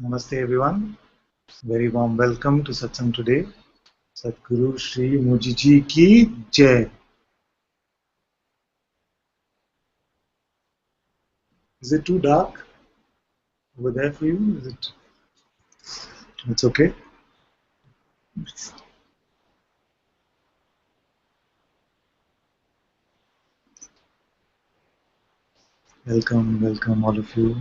Namaste everyone. Very warm welcome to Satsang today. Sadguru Shri Mujiji ki Jai. Is it too dark over there for you? Is it? It's okay. Welcome all of you.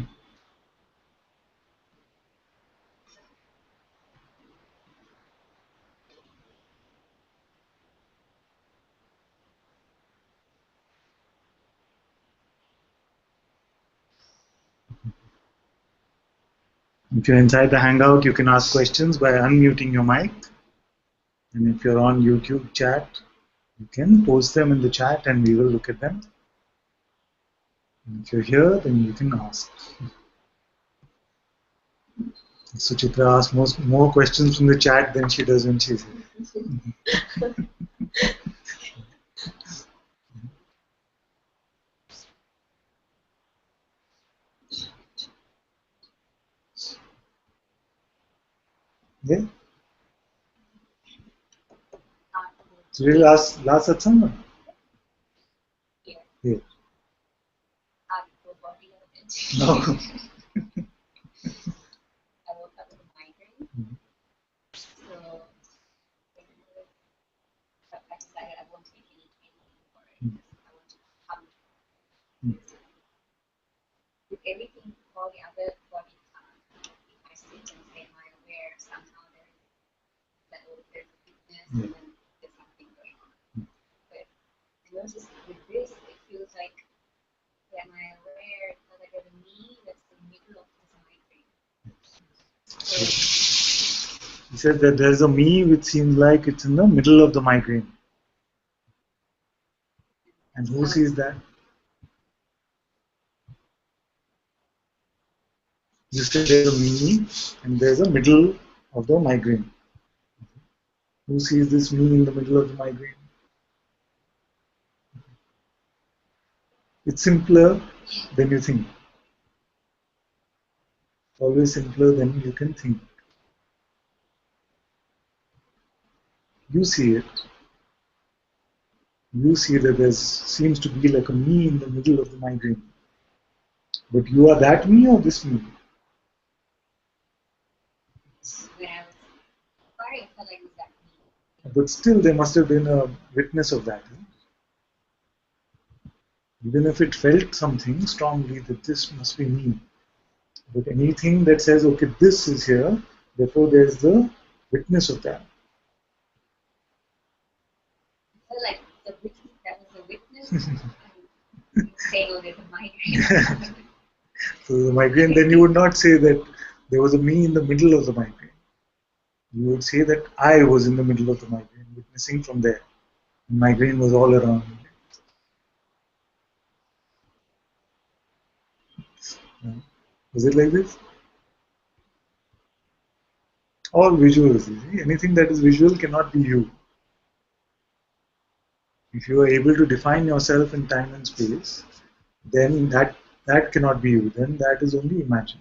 If you're inside the hangout, you can ask questions by unmuting your mic. And if you're on YouTube chat, you can post them in the chat and we will look at them. And if you're here, then you can ask. Suchitra asks more questions from the chat than she does when she's here. Yeah? So really last satsang? Yeah. No. I woke up with a migraine. So I decided I won't take any training for it. I want to come with everything, all the other body parts. If I sit and say, am I aware, somehow there's a weakness and then there's something going on. But I noticed with this, it feels like, am I aware? It feels like there's a me that's in the middle of this migraine. He says that there's a me which seems like it's in the middle of the migraine. And who sees that? You said there's a me and there's a middle of the migraine. Who sees this me in the middle of the migraine? It's simpler than you think. It's always simpler than you can think. You see it. You see that there seems to be like a me in the middle of the migraine. But you are that me or this me? When I was sorry, I felt like it was that me. But still there must have been a witness of that. Even if it felt something strongly that this must be me. But anything that says, okay, this is here, therefore there's the witness of that. I felt like the witness, that was the witness. Saying, oh, there's a migraine. So the migraine, then you would not say that there was a me in the middle of the migraine. You would say that I was in the middle of the migraine, witnessing from there. The migraine was all around me. Was it like this? All visuals. You see? Anything that is visual cannot be you. If you are able to define yourself in time and space, then that cannot be you. Then that is only imagined.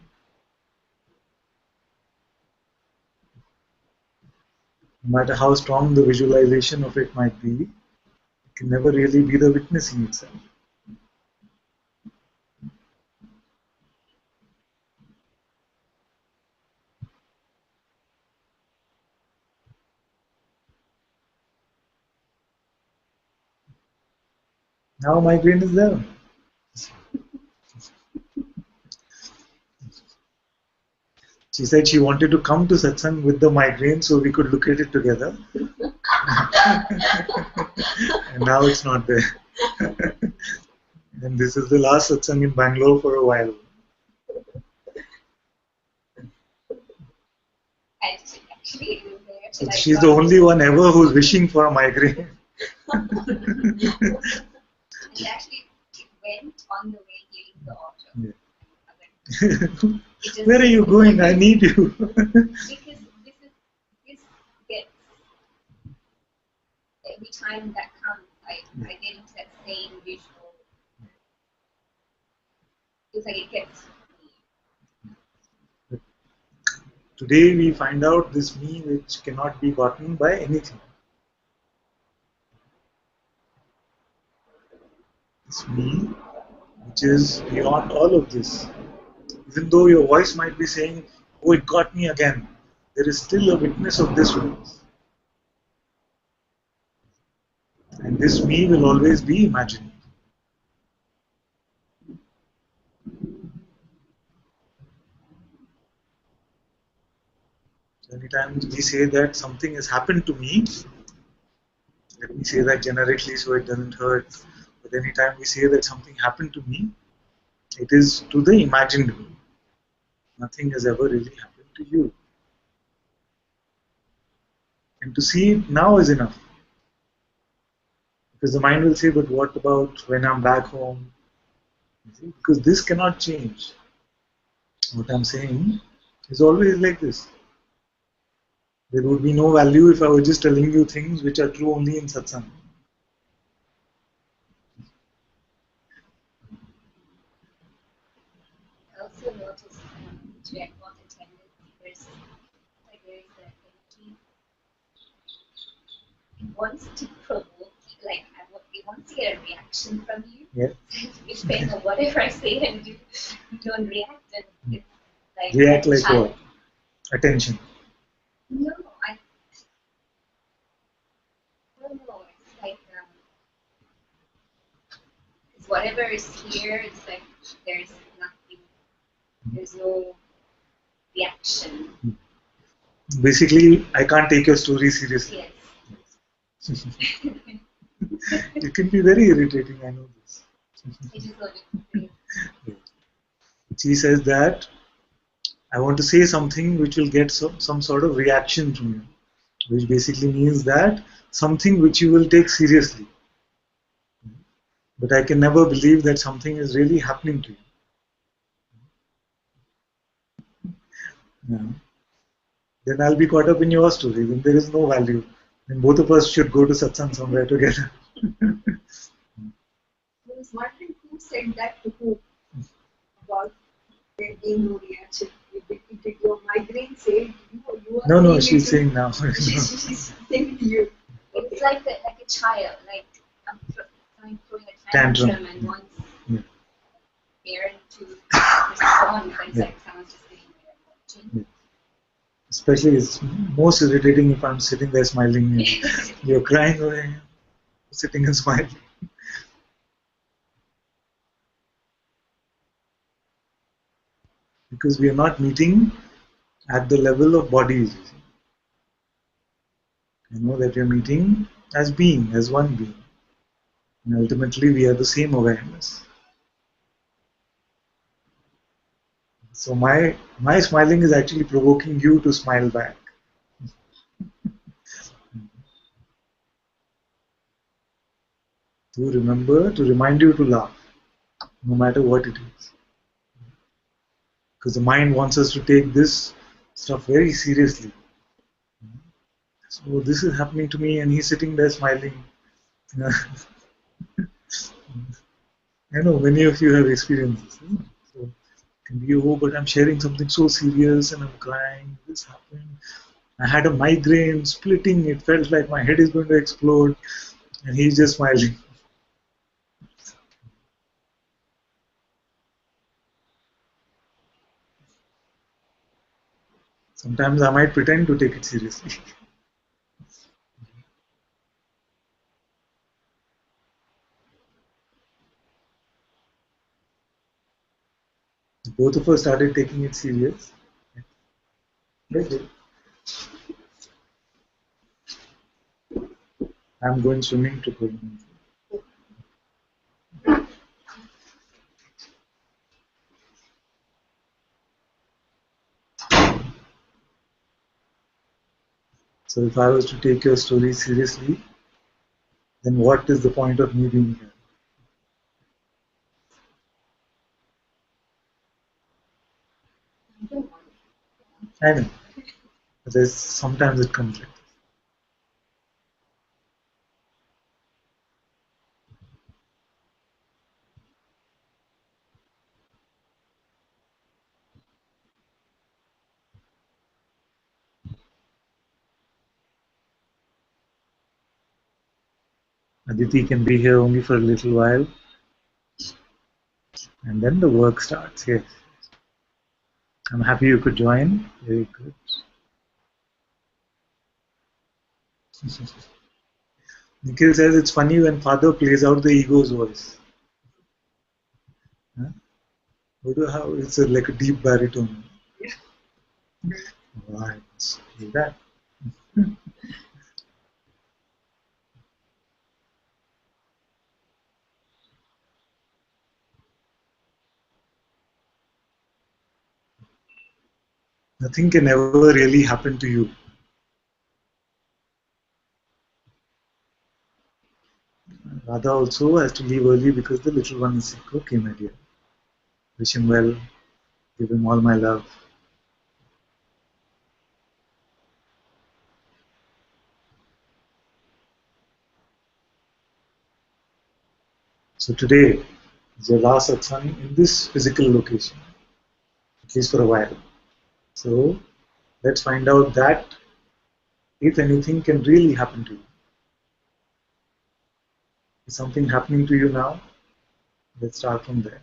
No matter how strong the visualization of it might be, it can never really be the witnessing itself. Now migraine is there. She said she wanted to come to satsang with the migraine so we could look at it together. And now it's not there. And this is the last satsang in Bangalore for a while. Actually, it was there. So she's the only one ever who's wishing for a migraine. And actually, it went on the way leaving the auto. Yeah. Like, where are you going? I need you. Because this gets, every time that comes, I get into that same visual. It's like it gets me. Today we find out this me which cannot be gotten by anything. This me which is beyond all of this. Even though your voice might be saying, "Oh, it got me again," there is still a witness of this voice. And this me will always be imaginary. So anytime we say that something has happened to me, let me say that generically so it doesn't hurt. But anytime we say that something happened to me, it is to the imagined me. Nothing has ever really happened to you. And to see it now is enough. Because the mind will say, but what about when I'm back home? Because this cannot change. What I'm saying is always like this. There would be no value if I were just telling you things which are true only in Satsang. I also noticed which we had not attended there's like there is a energy. It wants to provoke, like it wants to get a reaction from you. Yeah. It's saying whatever I say and you don't react, and it's like React like child. what? Attention. No, I don't know. It's like it's whatever is here. It's like there's nothing. There's no reaction. Basically, I can't take your story seriously. Yes. It can be very irritating, I know this. It is what it is. She says that I want to say something which will get some sort of reaction from you, which basically means that something which you will take seriously. But I can never believe that something is really happening to you. Yeah. Then I'll be caught up in your story. Then there is no value. Then both of us should go to satsang somewhere together. I was wondering who said that to who about there being no reaction. Did your migraine say you are No, saying she's it saying now. she's saying to you. It's like a child, like I'm throwing a Tantrum. tantrum and wants Yeah. parent to respond, but it's Yeah. like someone's just sitting there watching. Yeah. Especially it's most irritating if I'm sitting there smiling. You're crying away, sitting and smiling. Because we are not meeting at the level of bodies. You know that we are meeting as being, as one being. And ultimately we are the same awareness. So my smiling is actually provoking you to smile back. To remember, to remind you to laugh, no matter what it is. Because the mind wants us to take this stuff very seriously. So this is happening to me and he's sitting there smiling. I know many of you have experienced this. So it can be, oh, but I'm sharing something so serious and I'm crying. This happened. I had a migraine, splitting. It felt like my head is going to explode. And he's just smiling. Sometimes I might pretend to take it seriously. Both of us started taking it serious. Okay. I'm going swimming to go. So if I was to take your story seriously, then what is the point of me being here? I know. But sometimes it comes like this. Aditi can be here only for a little while, and then the work starts. Yes. I'm happy you could join. Very good. Nikhil says it's funny when father plays out the ego's voice. Huh? How it's like a deep baritone. Right. Like that. Nothing can ever really happen to you. Radha also has to leave early because the little one is sick. Okay, my dear. Wish him well. Give him all my love. So today is your last satsang in this physical location, at least for a while. So let's find out that if anything can really happen to you. Is something happening to you now? Let's start from there.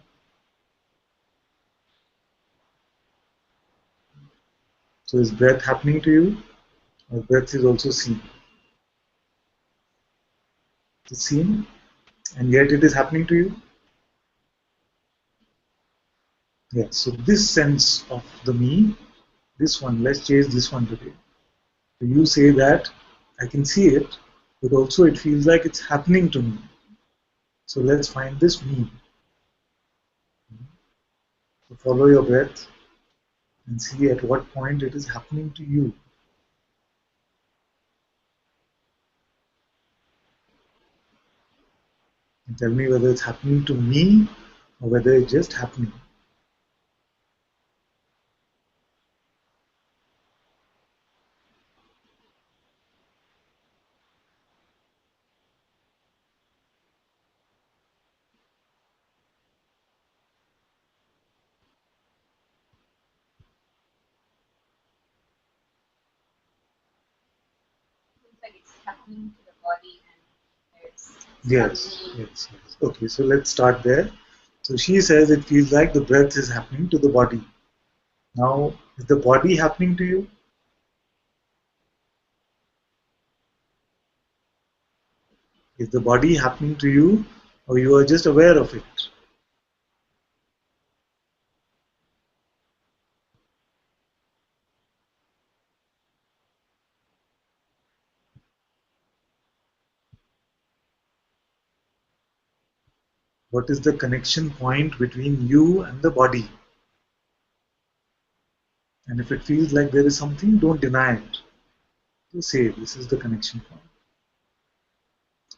So is breath happening to you? Or breath is also seen? It's seen, and yet it is happening to you? Yeah, so this sense of the me, this one, let's chase this one today. So you say that I can see it, but also it feels like it's happening to me. So let's find this me. So follow your breath and see at what point it is happening to you. And tell me whether it's happening to me or whether it's just happening. Seems like it's happening to the body and there's Yes. Okay, so let's start there. So she says it feels like the breath is happening to the body. Now, is the body happening to you? Is the body happening to you, or you are just aware of it? What is the connection point between you and the body? And if it feels like there is something, don't deny it. Just say this is the connection point.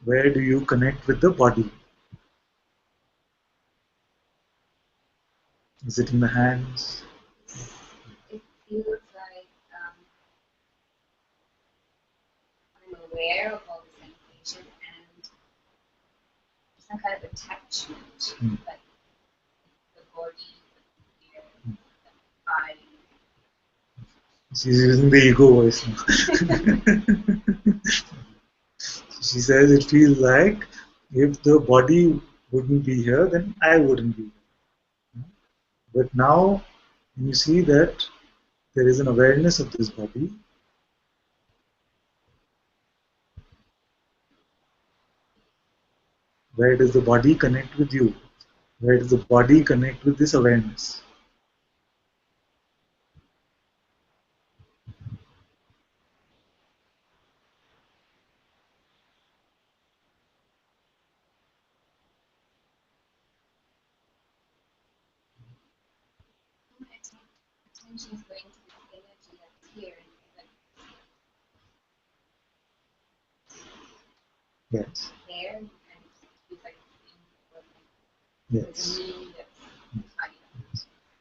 Where do you connect with the body? Is it in the hands? it feels like I'm aware of all the sensation and some kind of attachment, but the body, the ear, the eye. She's using the ego voice now. She says it feels like if the body wouldn't be here, then I wouldn't be here. But now, when you see that there is an awareness of this body, where does the body connect with you? Where does the body connect with this awareness? Attention is going to this energy that's here, but Yes. there, and it feels like it's Yes. me that's hiding.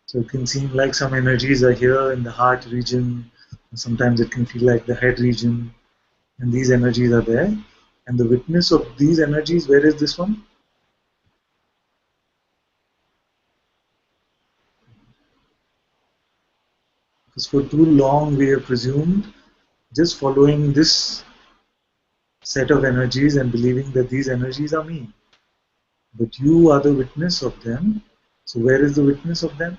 So it can seem like some energies are here in the heart region. Sometimes it can feel like the head region, and these energies are there. And the witness of these energies, where is this one? Because for too long we have presumed just following this set of energies and believing that these energies are me. But you are the witness of them. So where is the witness of them?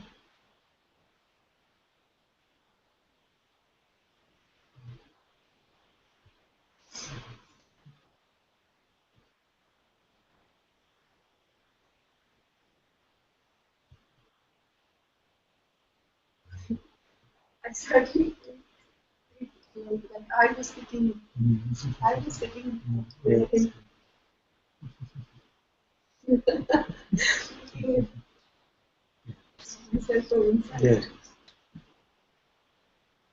I certainly think that I was sitting there Yes. myself from inside. Yes.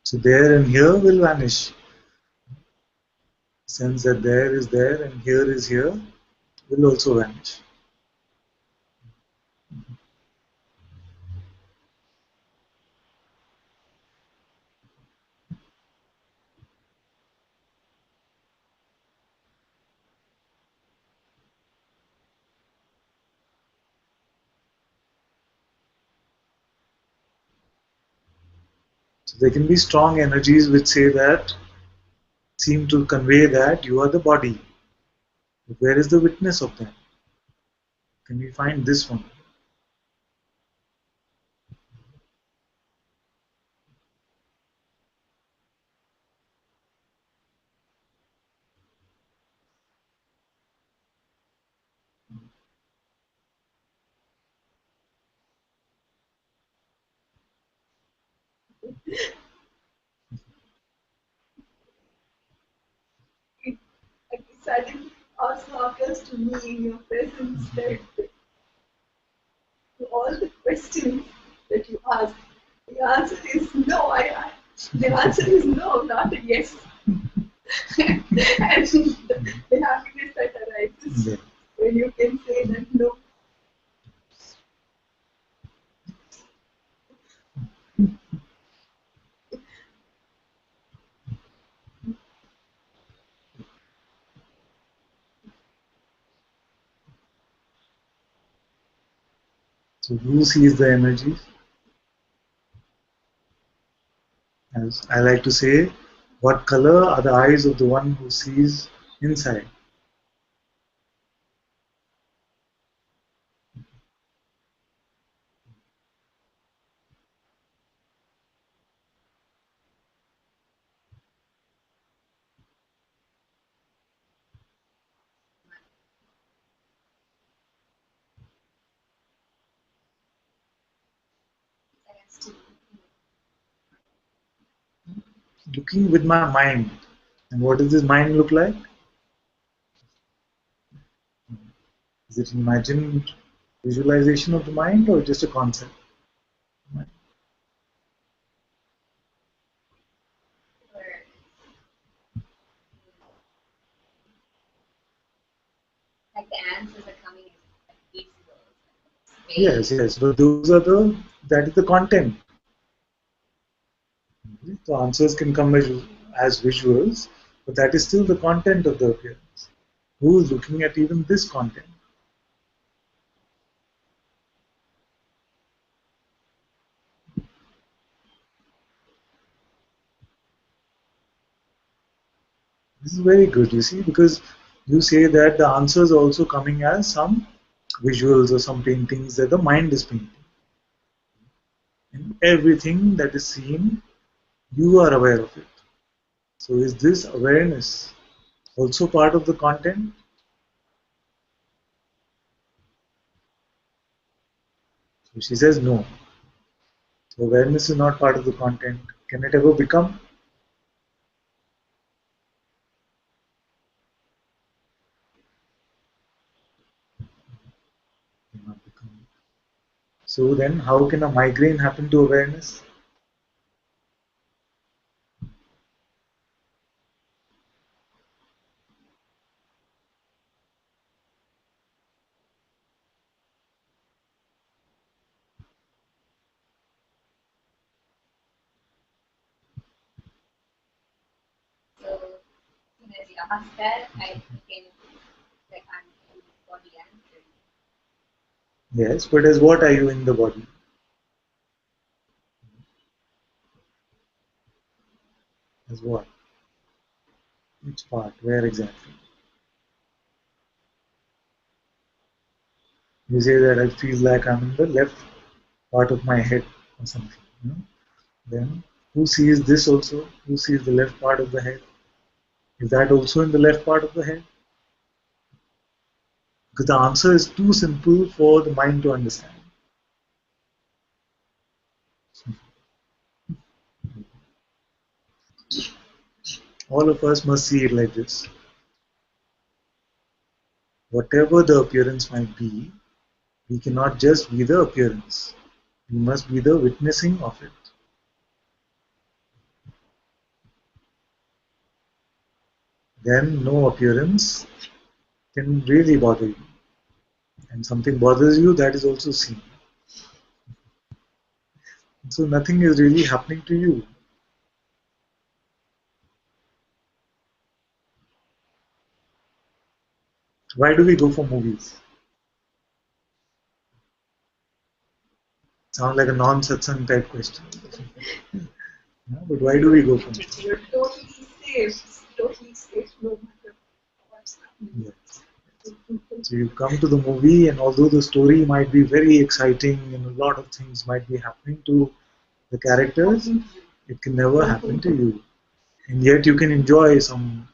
So there and here will vanish. Sense that there is there and here is here will also vanish. So there can be strong energies which say that, seem to convey that you are the body. But where is the witness of that? Can we find this one? It suddenly also occurs to me in your presence that to all the questions that you ask, the answer is no. The answer is no, not a yes. And the happiness that arises Yeah. when you can say that no. So who sees the energies? As I like to say, what color are the eyes of the one who sees inside? Looking with my mind. And what does this mind look like? Is it imagined visualization of the mind or just a concept? Like the answers are coming as visuals. Yes, yes, but that is the content. The answers can come as visuals, but that is still the content of the appearance. Who is looking at even this content? This is very good, you see, because you say that the answers are also coming as some visuals or some paintings that the mind is painting. And everything that is seen, you are aware of it. So is this awareness also part of the content? So she says no. So awareness is not part of the content. Can it ever become? Cannot become. So then how can a migraine happen to awareness? So as you ask that, I can like I'm in the body answer. Yes, but as what are you in the body? As what? Which part? Where exactly? You say that I feel like I'm in the left part of my head or something. Then who sees this also? Who sees the left part of the head? Is that also in the left part of the head? Because the answer is too simple for the mind to understand. All of us must see it like this. Whatever the appearance might be, we cannot just be the appearance. We must be the witnessing of it. Then no appearance can really bother you. And something bothers you, that is also seen. So nothing is really happening to you. Why do we go for movies? Sound like a non-satsang type question. Yeah, but why do we go for movies? You're totally safe. Totally safe no matter what's happening. Yes. So you come to the movie, and although the story might be very exciting and a lot of things might be happening to the characters, it can never happen to you. And yet you can enjoy some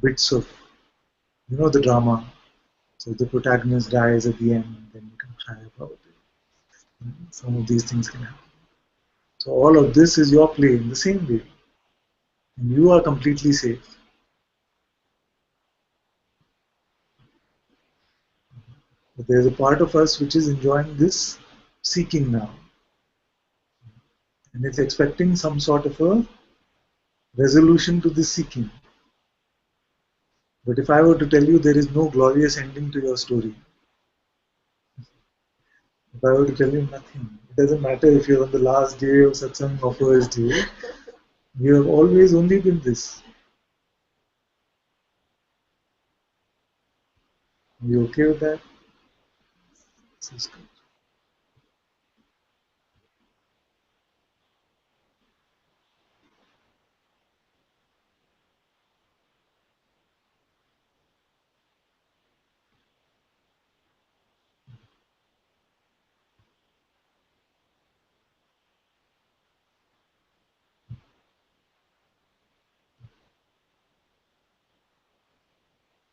bits of, the drama. So the protagonist dies at the end, then you can cry about it. Some of these things can happen. So all of this is your play in the same way. And you are completely safe. But there's a part of us which is enjoying this seeking now. And it's expecting some sort of a resolution to this seeking. But if I were to tell you there is no glorious ending to your story, if I were to tell you nothing, it doesn't matter if you're on the last day of Satsang or first day, you have always only been this. Are you okay with that? This is good.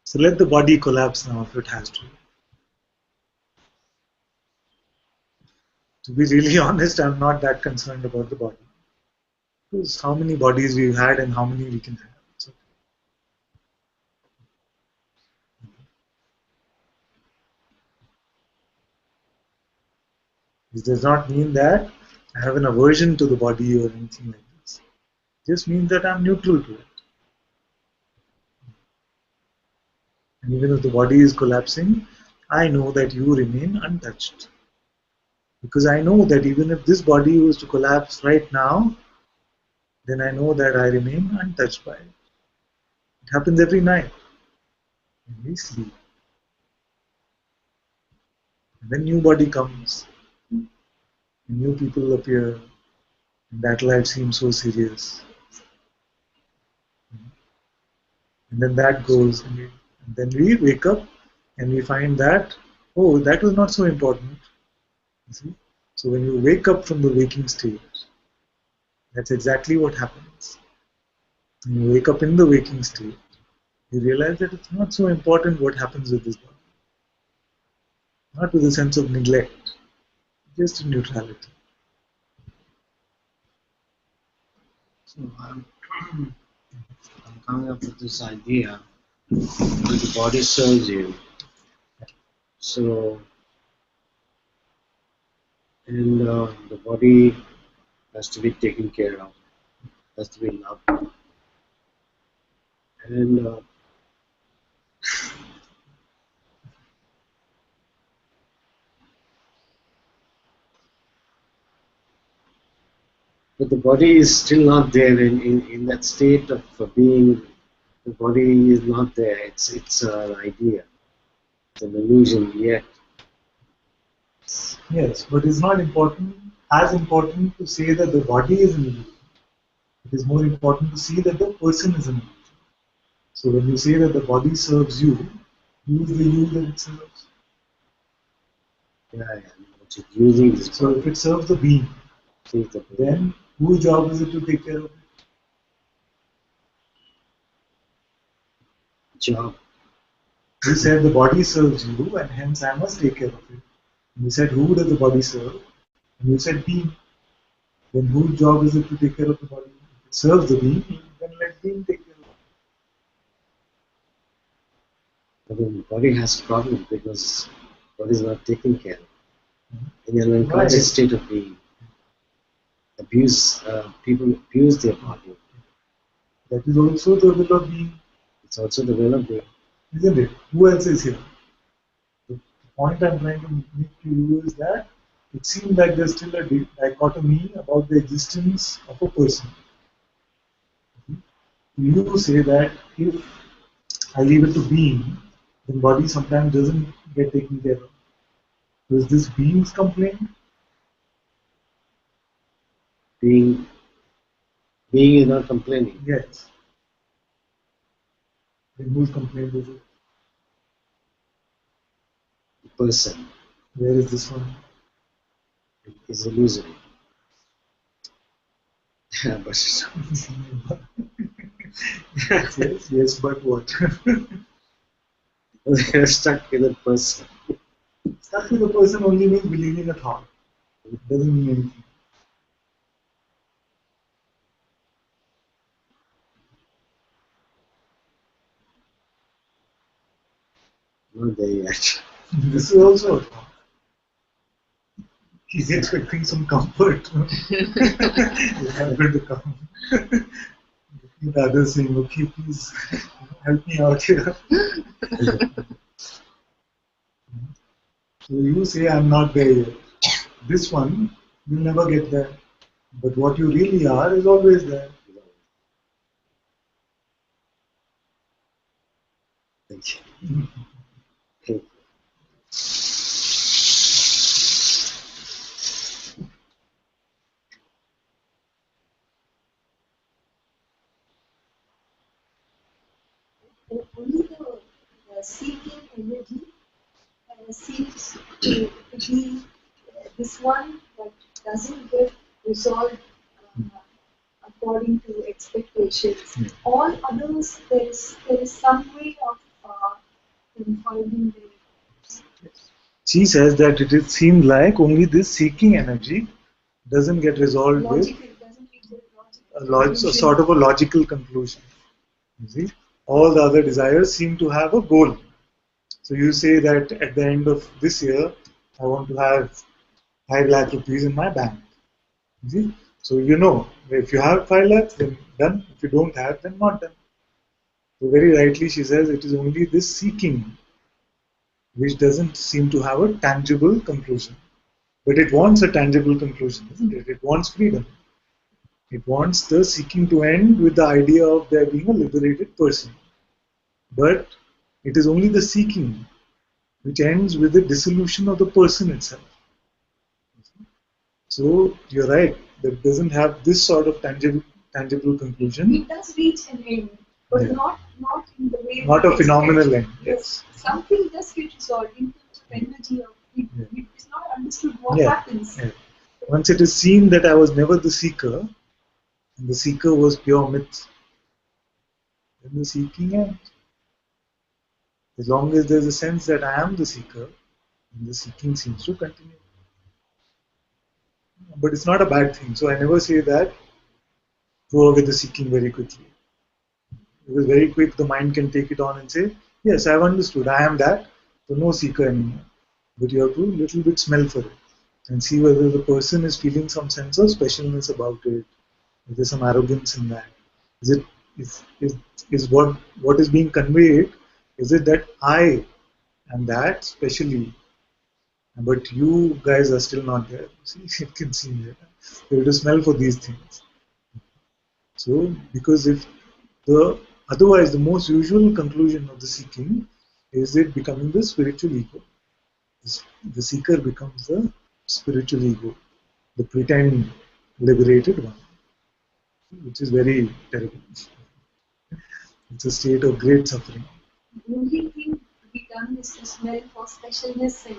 So let the body collapse now if it has to. To be really honest, I'm not that concerned about the body. Because how many bodies we've had and how many we can have. So this does not mean that I have an aversion to the body or anything like this. It just means that I'm neutral to it. And even if the body is collapsing, I know that you remain untouched. Because I know that even if this body was to collapse right now, then I know that I remain untouched by it. It happens every night when we sleep. And then new body comes, and new people appear, and that life seems so serious. And then that goes, and then we wake up and we find that, oh, that was not so important. You see? So when you wake up from the waking state, that's exactly what happens. When you wake up in the waking state, you realize that it's not so important what happens with this body. Not with a sense of neglect, just in neutrality. So I'm coming up with this idea that the body serves you. So, and the body has to be taken care of, has to be loved. And but the body is still not there in that state of being. The body is not there. It's an idea. It's an illusion yet. Yes, but it's not as important to say that the body is an illusion. It is more important to see that the person is an illusion. So when you say that the body serves you, who is the you that it serves? Yeah, but you're using this So if it serves the being, then whose job is it to take care of it? job. You said the body serves you, and hence I must take care of it. And you said, who does the body serve? And you said, being. Then whose job is it to take care of the body? If it serves the being, then let being take care of it. But the body has problem because body is not taken care of. In an unconscious state of being, people abuse their body. That is also the will of being. It's also the will of being. Isn't it? Who else is here? The point I'm trying to make to you is that it seems like there's still a dichotomy about the existence of a person. You say that if I leave it to being, then body sometimes doesn't get taken care of. So is this being's complaint? Being is not complaining. Yes. Then whose complaint is it? The person Where is this one? is illusory. But yes, but what? they're stuck with a person. Stuck with a person only means believing a thought. It doesn't mean anything. Not there yet. This is also a thought. He's expecting some comfort. It's not going to come. The other saying, okay, please help me out here. So you say, I'm not there yet. This one, you'll never get there. But what you really are is always there. Thank you. Thank you. Only the seeking energy seems to be this one that doesn't get resolved according to expectations. All others, there is some way of finding the. She says that it seems like only this seeking energy doesn't get resolved with a sort of a logical conclusion. You see, all the other desires seem to have a goal. So you say that at the end of this year, I want to have 5 lakh rupees in my bank. You see? So you know, if you have 5 lakhs, then done. If you don't have, then not done. So very rightly she says it is only this seeking which doesn't seem to have a tangible conclusion. But it wants a tangible conclusion, isn't it? It wants freedom. It wants the seeking to end with the idea of there being a liberated person. But it is only the seeking which ends with the dissolution of the person itself. So you're right, that doesn't have this sort of tangible conclusion. It does reach an end, but Yeah. not in the way. Not a phenomenal end. Yes. Something does get resolved in terms of energy of it. Yeah. It is not understood what Yeah. happens. Yeah. Once it is seen that I was never the seeker, and the seeker was pure myth, then the seeking ends. As long as there's a sense that I am the seeker, then the seeking seems to continue. But it's not a bad thing. So I never say that go away the seeking very quickly. Because very quick the mind can take it on and say, yes, I've understood, I am that, so no seeker anymore. But you have to little bit smell for it and see whether the person is feeling some sense of specialness about it. Is there some arrogance in that? Is it is what is being conveyed? Is it that I am that specially, but you guys are still not there? See, it can seem there. You have to smell for these things. So, because if otherwise the most usual conclusion of the seeking is it becoming the spiritual ego. The seeker becomes the spiritual ego, the pretend liberated one, which is very terrible. It's a state of great suffering. The only thing to be done is to smell for specialness and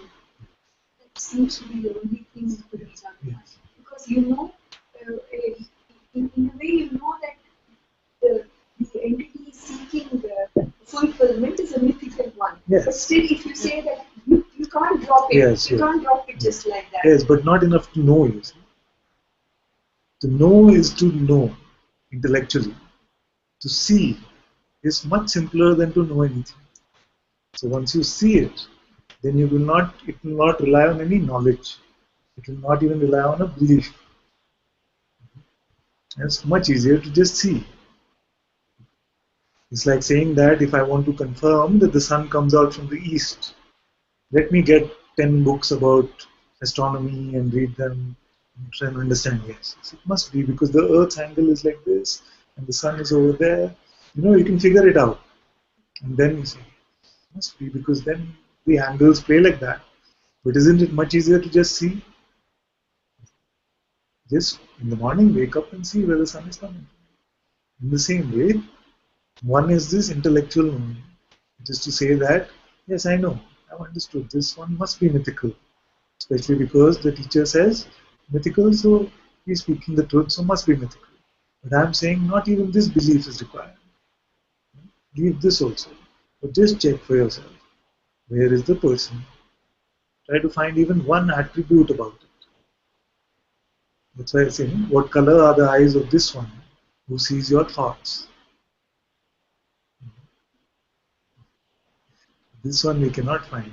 seems to be the only thing that could have done that. Yes. Because you know, in a way, you know that the entity seeking the fulfillment is a mythical one. Yes. But still, if you say that you can't drop it, Yes, you yes. can't drop it just like that. Yes, but not enough to know, you see. To know is to know intellectually. To see is much simpler than to know anything. So once you see it, then it will not rely on any knowledge. It will not even rely on a belief. And it's much easier to just see. It's like saying that if I want to confirm that the sun comes out from the east, let me get 10 books about astronomy and read them and try and understand. Yes, it must be because the Earth's angle is like this and the sun is over there. You can figure it out. And then you say, it must be because then the angles play like that. But isn't it much easier to just see? Just in the morning, wake up and see where the sun is coming. In the same way, one is this intellectual knowing. It is to say that, yes, I know, I've understood this one must be mythical. Especially because the teacher says mythical, so he's speaking the truth, so must be mythical. But I'm saying not even this belief is required. Leave this also. But just check for yourself. Where is the person? Try to find even one attribute about it. That's why I say, what color are the eyes of this one who sees your thoughts? This one we cannot find.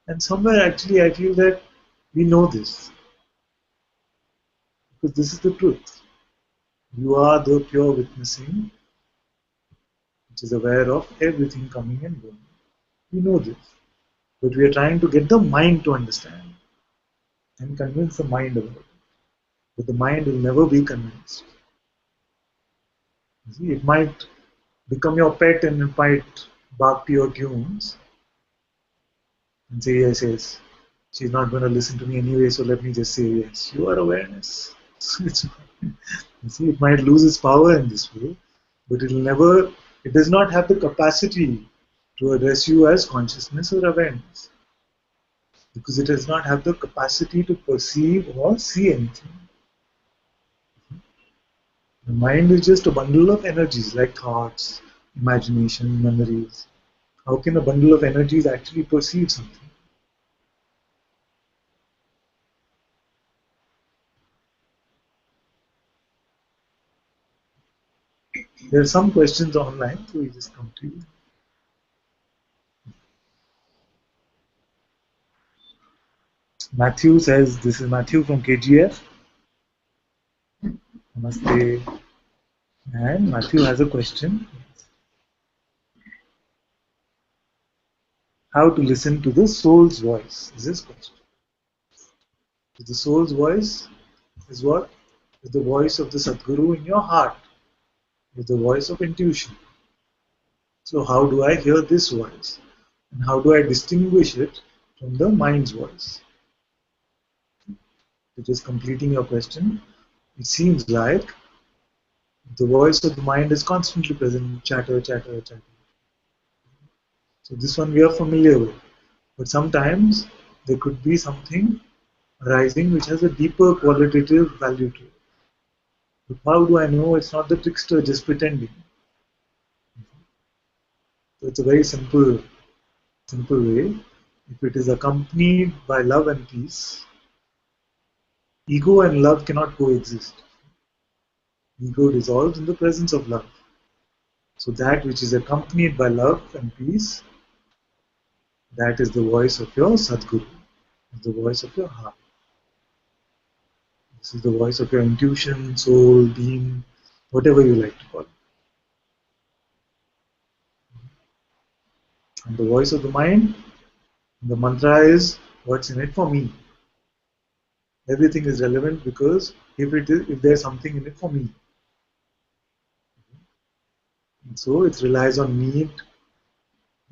And somewhere actually I feel that we know this. Because this is the truth. You are the pure witnessing which is aware of everything coming and going. We know this. But we are trying to get the mind to understand and convince the mind about it. But the mind will never be convinced. You see, it might become your pet and it might bark to your tunes and say, yes, yes, she's not going to listen to me anyway, so let me just say yes. You are awareness. You see, it might lose its power in this way, but it does not have the capacity to address you as consciousness or awareness. Because it does not have the capacity to perceive or see anything. The mind is just a bundle of energies like thoughts, imagination, memories. How can a bundle of energies actually perceive something? There are some questions online, so we just come to you. Matthew says, this is Matthew from KGF. Namaste. And Matthew has a question. How to listen to the soul's voice is his question. The soul's voice is what? Is the voice of the Sadguru in your heart. Is the voice of intuition. So how do I hear this voice? And how do I distinguish it from the mind's voice? Which is completing your question. It seems like the voice of the mind is constantly present, chatter, chatter, chatter. So this one we are familiar with. But sometimes there could be something arising which has a deeper qualitative value to it. But how do I know it's not the trickster just pretending? So it's a very simple way. If it is accompanied by love and peace, ego and love cannot coexist. Ego dissolves in the presence of love. So that which is accompanied by love and peace, that is the voice of your Sadguru, the voice of your heart. This is the voice of your intuition, soul, being, whatever you like to call it. And the voice of the mind, the mantra is, what's in it for me? Everything is relevant because if there's something in it for me. And so it relies on need.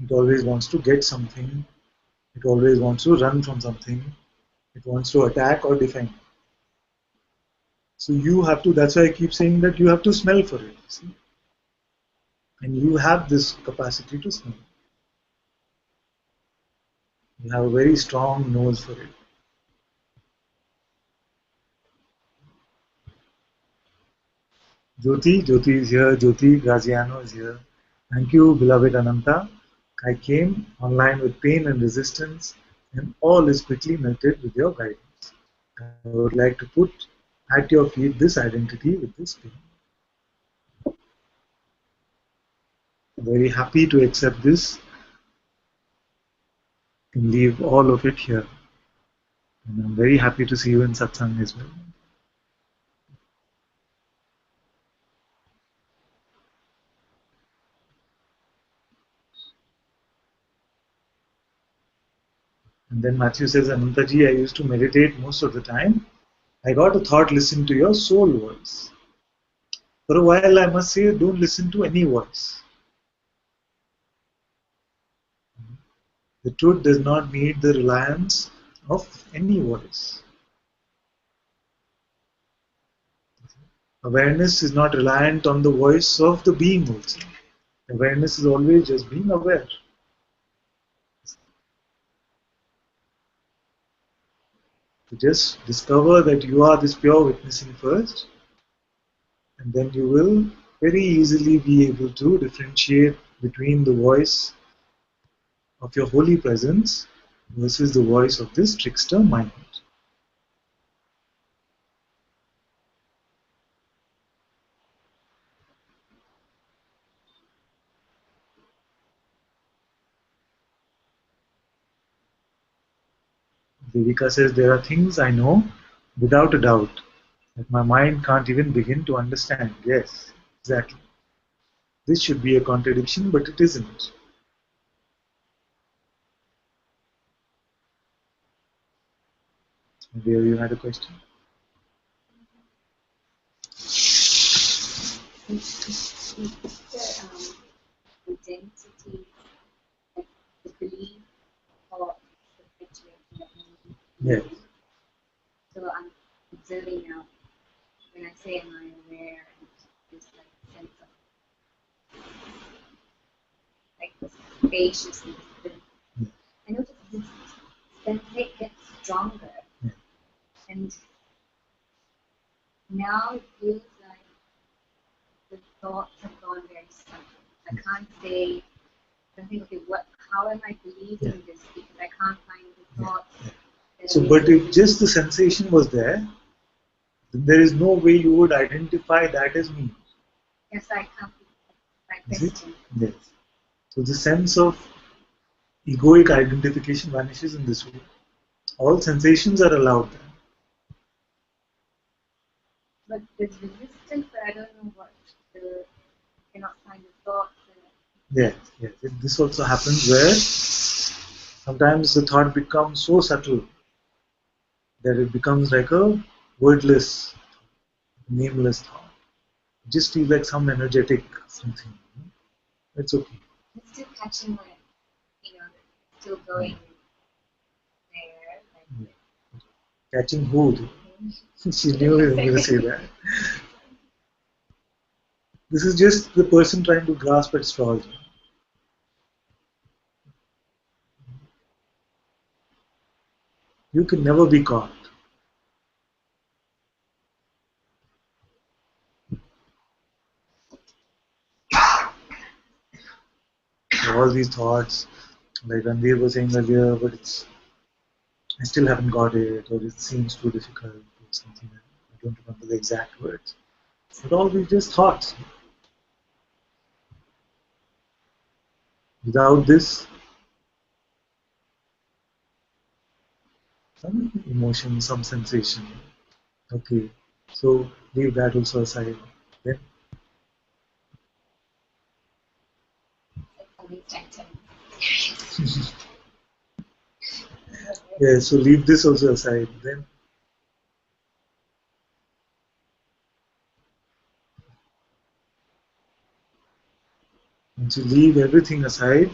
It always wants to get something It always wants to run from something. It wants to attack or defend. So you have to, that's why I keep saying that you have to smell for it. See? And you have this capacity to smell. You have a very strong nose for it. Jyoti is here. Jyoti Graziano is here. Thank you, beloved Ananta. I came online with pain and resistance, and all is quickly melted with your guidance. I would like to put at your feet this identity with this pain. Very happy to accept this and leave all of it here. And I'm very happy to see you in Satsang as well. And then Matthew says, Anantaji, I used to meditate most of the time. I got a thought, listen to your soul voice. For a while, I must say, don't listen to any voice. The truth does not need the reliance of any voice. Awareness is not reliant on the voice of the being also. Awareness is always just being aware. To just discover that you are this pure witnessing first, and then you will very easily be able to differentiate between the voice of your holy presence versus the voice of this trickster mind. Devika says, there are things I know without a doubt that my mind can't even begin to understand. Yes, exactly. This should be a contradiction, but it isn't. There you had a question. Identity, like the belief or the situation. Yes. So I'm observing now. When I say am I aware, there's like a sense of like spaciousness. I notice this sensate gets stronger, and now it feels like the thoughts have gone very subtle. I can't say something. Okay, how am I believing this? Because I can't find the thoughts. So, but if just the sensation was there, then there is no way you would identify that as me. Yes, I can't. Is it? Yes. So the sense of egoic identification vanishes in this way. All sensations are allowed there. But there's resistance, but I don't know what the cannot find the thoughts. Yes, yes. This also happens where sometimes the thought becomes so subtle that it becomes like a wordless, nameless thought. It just feels like some energetic something. It's okay. It's still catching my, still going there. Like, catching who? She knew you were going to say that. This is just the person trying to grasp at straws. You can never be caught. All these thoughts, like Ranveer was saying earlier, but I still haven't got it, or it seems too difficult, or something. I don't remember the exact words. But all these just thoughts. Without this, some emotion, some sensation. Okay, so leave that also aside. Then, yeah, so leave this also aside. Then, once you leave everything aside,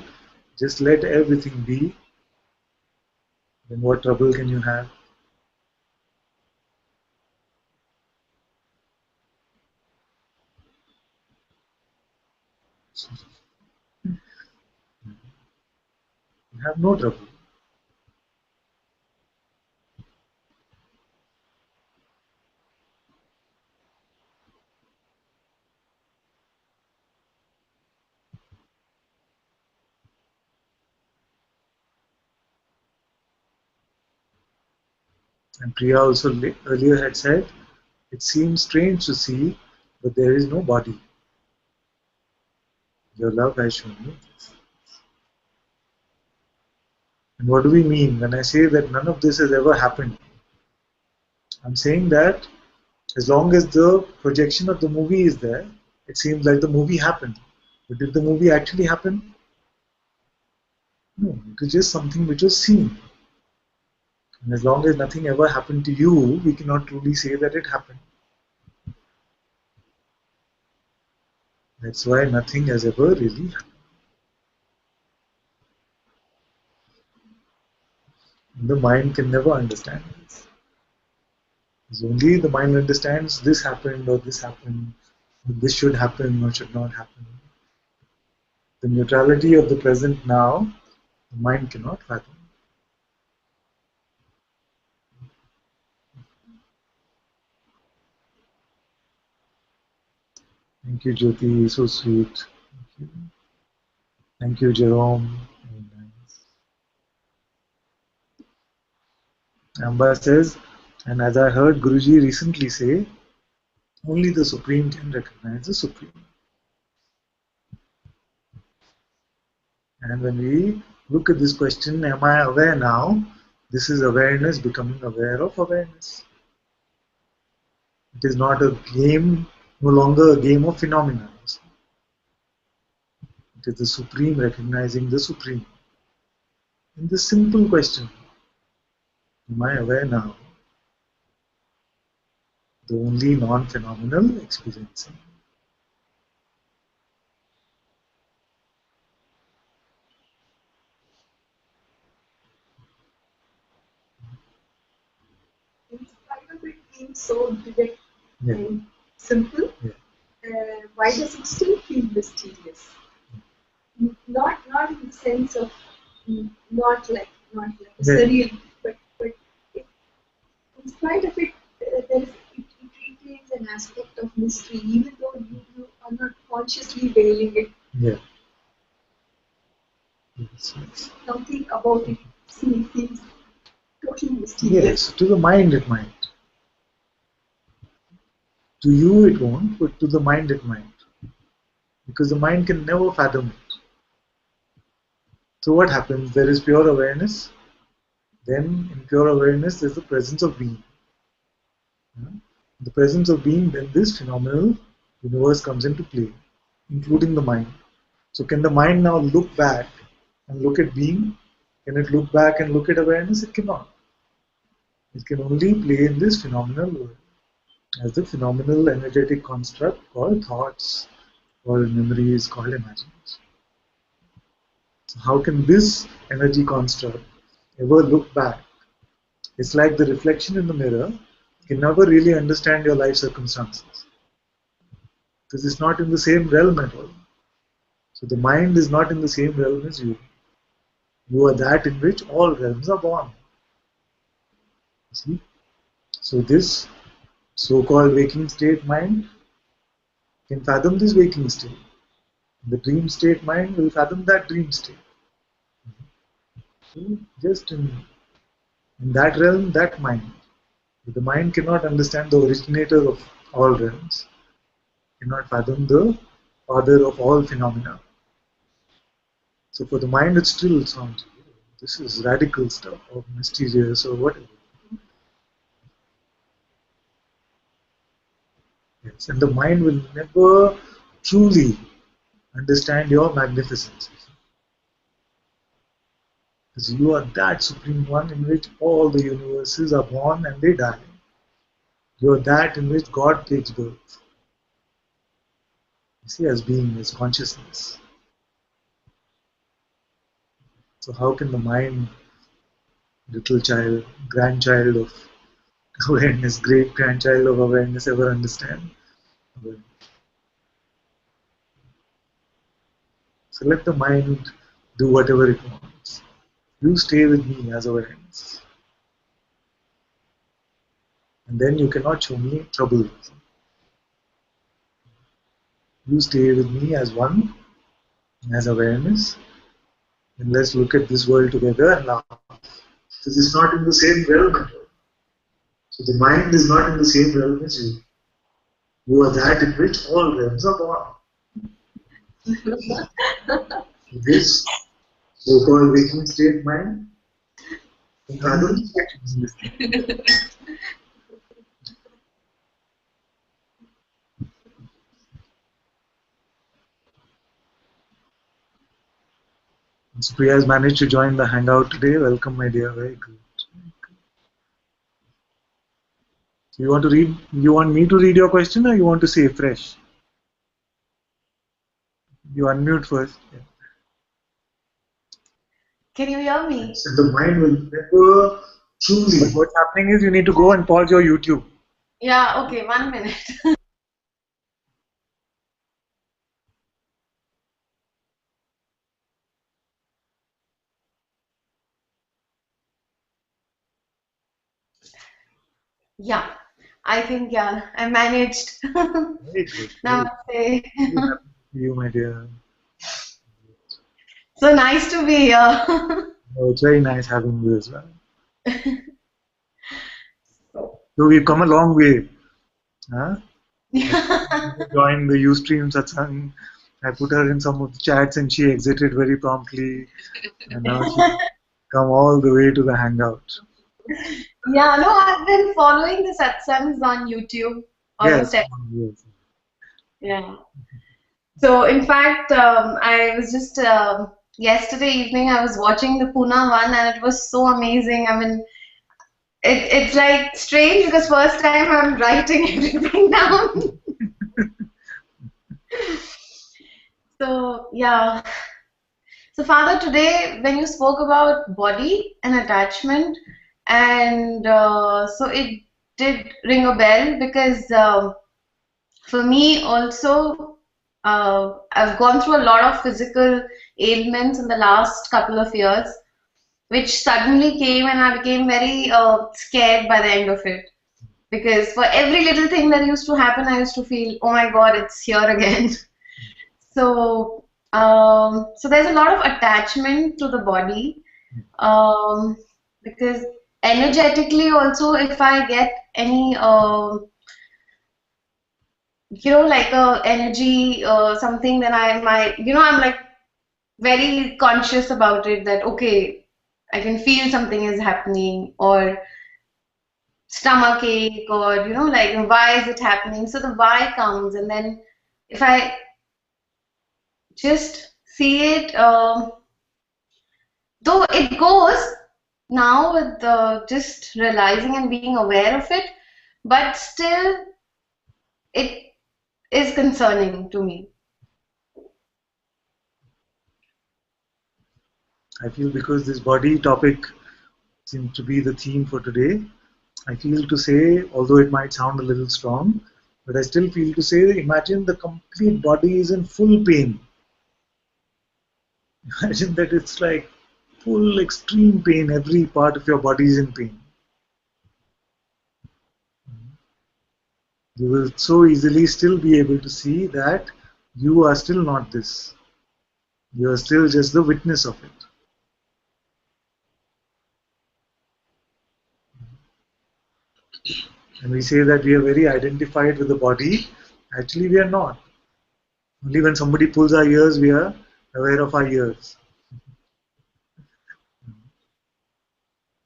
just let everything be. then what trouble can you have? You have no trouble. And Priya also earlier had said, it seems strange to see, but there is no body. Your love has shown me this. And what do we mean when I say that none of this has ever happened? I'm saying that as long as the projection of the movie is there, it seems like the movie happened. But did the movie actually happen? No, it was just something which was seen. And as long as nothing ever happened to you, we cannot truly say that it happened. That's why nothing has ever really happened. The mind can never understand this. It's only the mind understands this happened or this should happen or should not happen. The neutrality of the present now, the mind cannot fathom. Thank you, Jyoti. So sweet. Thank you. Thank you, Jerome. Very nice. Amba says, and as I heard Guruji recently say, only the Supreme can recognize the Supreme. And when we look at this question, am I aware now? This is awareness becoming aware of awareness. It is not a game, no longer a game of phenomena. It is the Supreme recognizing the Supreme. In this simple question, am I aware now? The only non-phenomenal experiencing. In spite of it being so direct and simple, why does it still feel mysterious? Not in the sense of not like a surreal, but it, in spite of it, it retains an aspect of mystery, even though you are not consciously veiling it. Yeah. Something about it seems totally mysterious. Yes, to the mind it might. To you it won't, but to the mind it might. Because the mind can never fathom it. So what happens? There is pure awareness. Then in pure awareness there is the presence of being. The presence of being, then this phenomenal universe comes into play, including the mind. So can the mind now look back and look at being? Can it look back and look at awareness? It cannot. It can only play in this phenomenal world as the phenomenal energetic construct called thoughts, called memories, called imagination. So how can this energy construct ever look back? It's like the reflection in the mirror can never really understand your life circumstances because it's not in the same realm at all. So the mind is not in the same realm as you. You are that in which all realms are born. See? So this so-called waking state mind can fathom this waking state. The dream state mind will fathom that dream state. So just in that realm, that mind. But the mind cannot understand the originator of all realms, cannot fathom the father of all phenomena. So for the mind, it still sounds, this is radical stuff or mysterious or whatever. Yes, and the mind will never truly understand your magnificence. Because you are that supreme one in which all the universes are born and they die. You are that in which God takes birth. You see, as being, as consciousness. So how can the mind little child, grandchild of awareness, great grandchild of awareness ever understand. So let the mind do whatever it wants. You stay with me as awareness. And then you cannot show me trouble. You stay with me as one, as awareness, and let's look at this world together and laugh. This is not in the same realm. So the mind is not in the same realm as you. You are that in which all realms are born. This so-called waking state mind can fathom this. So Priya has managed to join the hangout today. Welcome, my dear. Very good. So you want to read? You want me to read your question, or you want to say fresh? You unmute first. Yeah. Can you hear me? So the mind will never truly. But what's happening is you need to go and pause your YouTube. Yeah, okay, 1 minute. Yeah, I think, yeah, I managed. Very good. Namaste. You, my dear. So nice to be here. Oh, it's very nice having you as well. So, So we've come a long way. Huh? yeah. Joined the Ustream Satsang. I put her in some of the chats and she exited very promptly. And now she's come all the way to the hangout. Yeah, no, I've been following the satsangs on YouTube almost Yes. every. Yeah. So, in fact, I was just yesterday evening, I was watching the Pune one and it was so amazing. I mean, it's like strange because first time I'm writing everything down. So, yeah. So, Father, today when you spoke about body and attachment, and so it did ring a bell because for me also, I've gone through a lot of physical ailments in the last couple of years, which suddenly came, and I became very scared by the end of it. Because for every little thing that used to happen, I used to feel, oh my God, it's here again. So, so there's a lot of attachment to the body, because energetically also, if I get any, like a energy, something, then I might, I'm like very conscious about it that, okay, I can feel something is happening, or stomach ache, or, like, why is it happening? So the why comes, and then if I just see it, though it goes now with just realizing and being aware of it, but still it is concerning to me. I feel because this body topic seems to be the theme for today, I feel to say, although it might sound a little strong, but I still feel to say, imagine the complete body is in full pain. Imagine that it's like full extreme pain, every part of your body is in pain. You will so easily still be able to see that you are still not this. You are still just the witness of it. And we say that we are very identified with the body. Actually, we are not. Only when somebody pulls our ears, we are aware of our ears.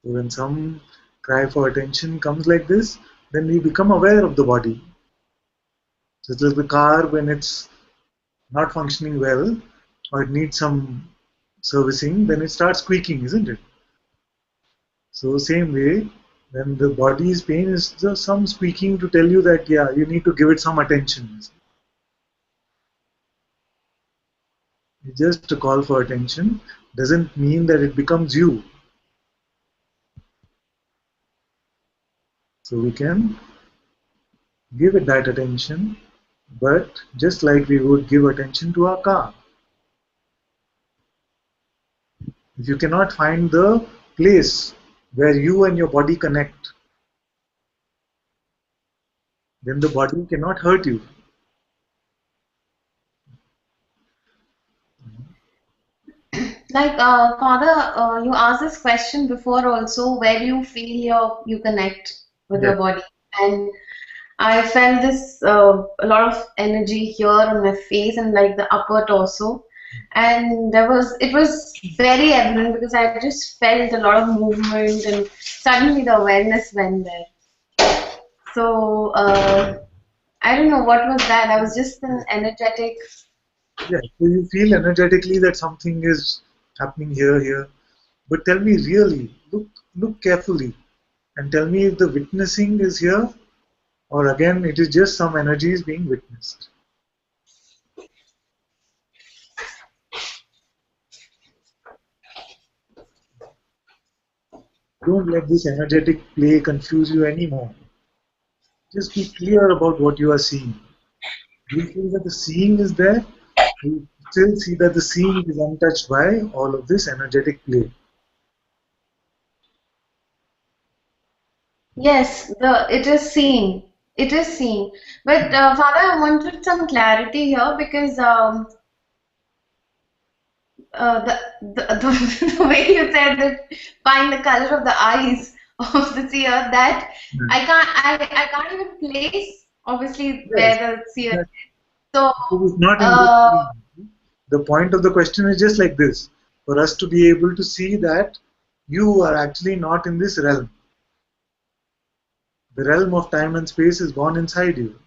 So when some cry for attention comes like this, then we become aware of the body. Just as the car, when it's not functioning well, or it needs some servicing, then it starts squeaking, isn't it? So same way, when the body's pain is just some squeaking to tell you that, yeah, you need to give it some attention. Just to call for attention doesn't mean that it becomes you. So we can give it that attention, but just like we would give attention to our car. If you cannot find the place where you and your body connect, then the body cannot hurt you. Like, Father, you asked this question before also, where do you feel you connect with Yeah. your body? And I felt this a lot of energy here on my face and like the upper torso. And it was very evident because I just felt a lot of movement and suddenly the awareness went there. So, I don't know what was that. I was just an energetic. Yeah. So you feel energetically that something is happening here. But tell me really, look carefully and tell me if the witnessing is here or again it is just some energies being witnessed. Don't let this energetic play confuse you anymore. Just be clear about what you are seeing. Do you feel that the seeing is there? You still see that the seeing is untouched by all of this energetic play. Yes, it is seen. It is seen. But Father, I wanted some clarity here because the way you said that find the color of the eyes of the seer, that Hmm. I can't even place obviously Yes, where the seer that is. So it is not in this uh, realm. The point of the question is just like this, for us to be able to see that you are actually not in this realm. The realm of time and space is gone inside you.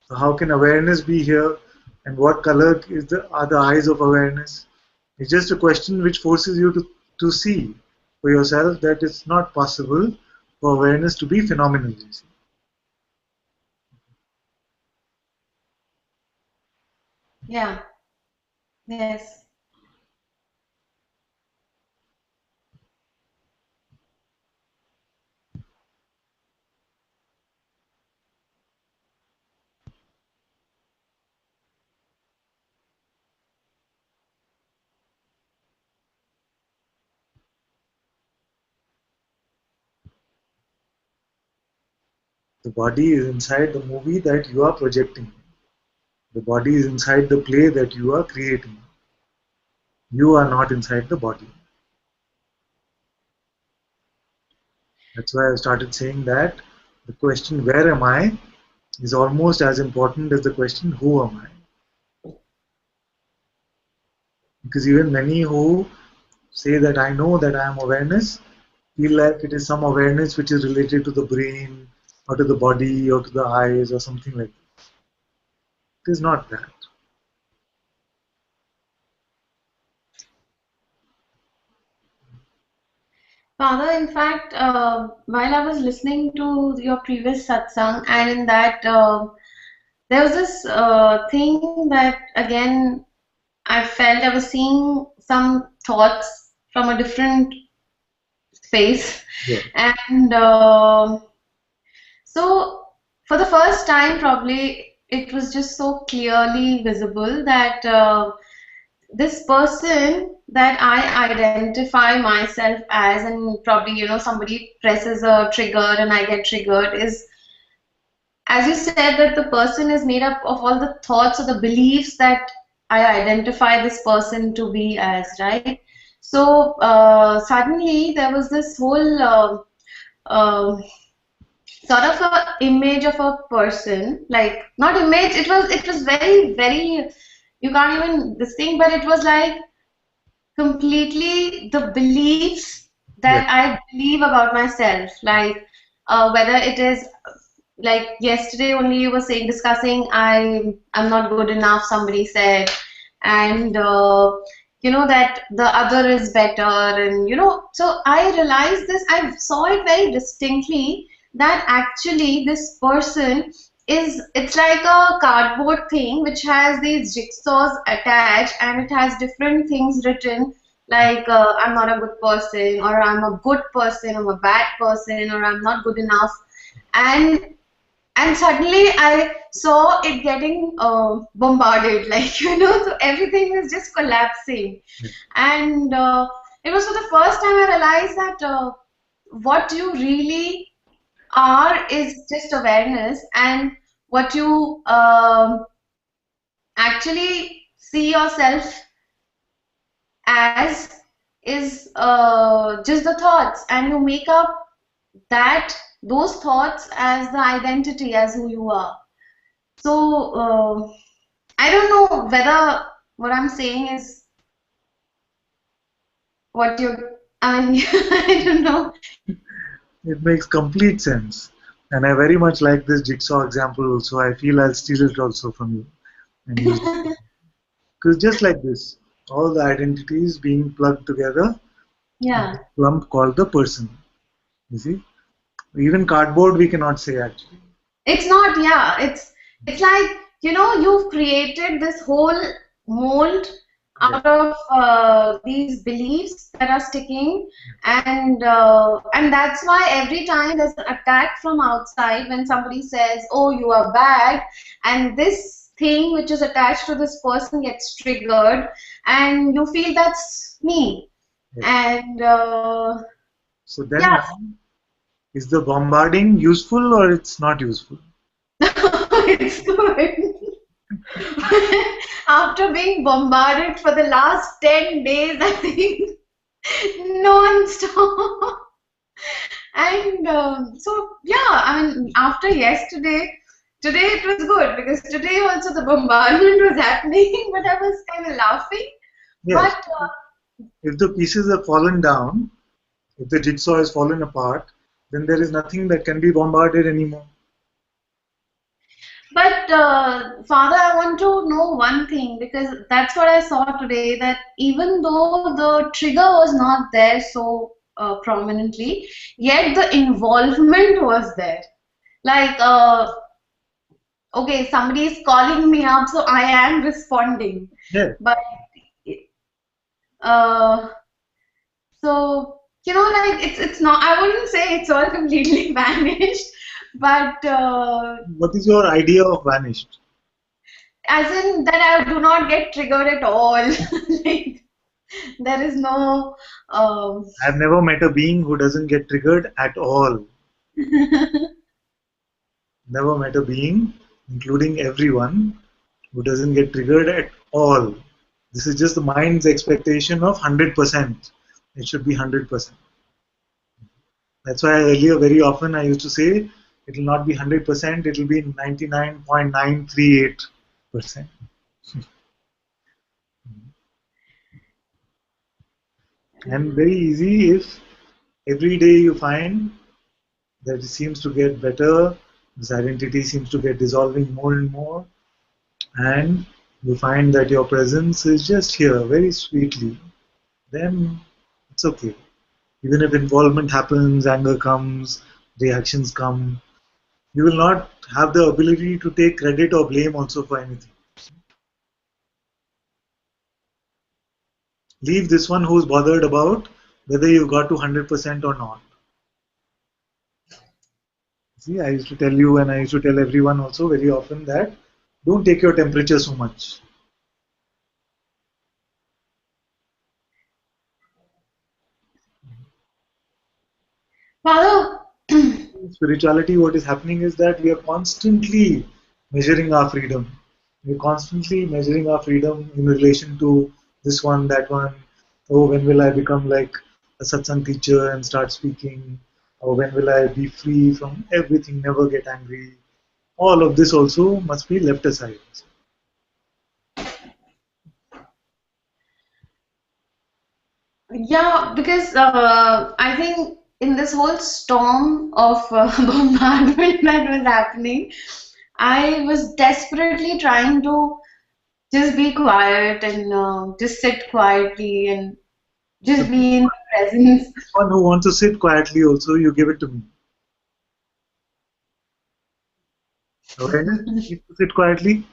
So how can awareness be here? And what color are the eyes of awareness? It's just a question which forces you to see for yourself that it's not possible for awareness to be phenomenal. You see. yeah, yes. The body is inside the movie that you are projecting. The body is inside the play that you are creating. You are not inside the body. That's why I started saying that the question, where am I, is almost as important as the question, who am I? Because even many who say that I know that I am awareness feel like it is some awareness which is related to the brain or to the body or to the eyes or something like that. It is not that. Father, in fact, while I was listening to your previous satsang, and in that there was this thing that again I felt I was seeing some thoughts from a different space, Yeah. and so for the first time, probably it was just so clearly visible that this person that I identify myself as, and probably somebody presses a trigger and I get triggered, is, as you said, that the person is made up of all the thoughts or the beliefs that I identify this person to be as, right? So suddenly there was this whole uh, sort of a image of a person, like not image. It was very. You can't even this thing, but it was like completely the beliefs Yeah. that I believe about myself, like whether it is like yesterday only you were saying discussing I'm not good enough, somebody said, and that the other is better, and so I realized this, I saw it very distinctly, that actually this person is, it's like a cardboard thing which has these jigsaws attached and it has different things written Like I'm not a good person, or I'm a good person, I'm a bad person, or I'm not good enough. And suddenly I saw it getting bombarded, like so everything is just collapsing. And it was for the first time I realized that what you really are is just awareness, and what you actually see yourself as is just the thoughts, and you make up those thoughts as the identity, as who you are. So I don't know whether what I'm saying is what you I mean, I don't know. It makes complete sense. And I very much like this jigsaw example also. I feel I'll steal it also from you and use it. Because just like this, all the identities being plugged together, Yeah. lump called the person. You see? Even cardboard we cannot say actually. It's not, yeah. It's like, you've created this whole mold Yeah. out of these beliefs that are sticking, and that's why every time there's an attack from outside, when somebody says, "Oh, you are bad," and this thing which is attached to this person gets triggered, and you feel that's me, Yes. and So then yeah. now, is the bombarding useful or it's not useful? It's good. After being bombarded for the last 10 days, I think, non-stop. And so, yeah, I mean, after yesterday, today it was good because today also the bombardment was happening, but I was kind of laughing. Yes. But If the pieces have fallen down, if the jigsaw has fallen apart, then there is nothing that can be bombarded anymore. Father, I want to know one thing, because that's what I saw today, that even though the trigger was not there so prominently, yet the involvement was there. Like, okay, somebody is calling me up, so I am responding. Yeah. But uh, so, like it's not, I wouldn't say it's all completely vanished, but What is your idea of vanished? as in that I do not get triggered at all. Like, there is no I've never met a being who doesn't get triggered at all. Never met a being, including everyone, who doesn't get triggered at all. This is just the mind's expectation of 100%. It should be 100%. That's why earlier, very often, I used to say it will not be 100%, it will be 99.938%. And very easy if every day you find that it seems to get better, this identity seems to get dissolving more and more, and you find that your presence is just here very sweetly, then it's okay. Even if involvement happens, anger comes, reactions come, you will not have the ability to take credit or blame also for anything. Leave this one who's bothered about whether you got to 100% or not. See, I used to tell you, and I used to tell everyone also very often, that don't take your temperature so much. Father. In spirituality, what is happening is that we are constantly measuring our freedom. We're constantly measuring our freedom in relation to this one, that one. Oh, when will I become like a satsang teacher and start speaking? Or when will I be free from everything, never get angry? All of this also must be left aside. Yeah, because I think in this whole storm of bombardment that was happening, I was desperately trying to just be quiet and just sit quietly and The just be in the presence. one who wants to sit quietly also, you give it to me. Awareness needs to sit quietly.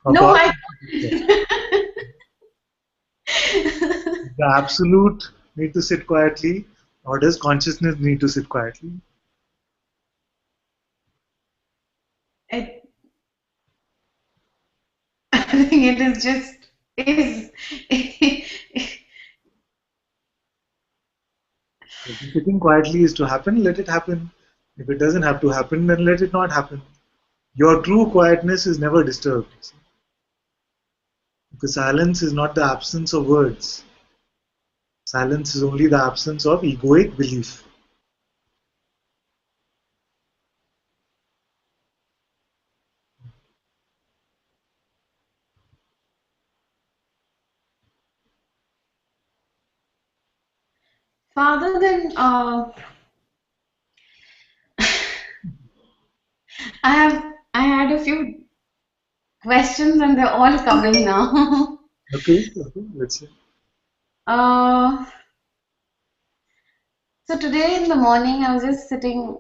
Or No, power. I The absolute need to sit quietly, or does consciousness need to sit quietly? It, I think it is just is. If sitting quietly is to happen, let it happen. If it doesn't have to happen, then let it not happen. Your true quietness is never disturbed. Because silence is not the absence of words. Silence is only the absence of egoic belief. Father, then I had a few questions and they're all coming now. Okay, okay, let's see. uh, so today in the morning I was just sitting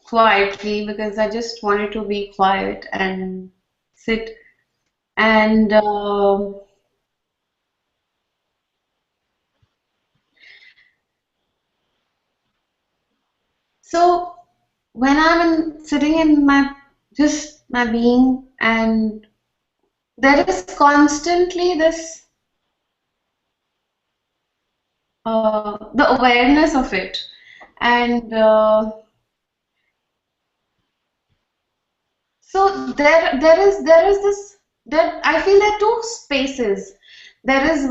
quietly because I just wanted to be quiet and sit and so when sitting in my just my being and there is constantly this the awareness of it and so there is this there I feel there are two spaces. There is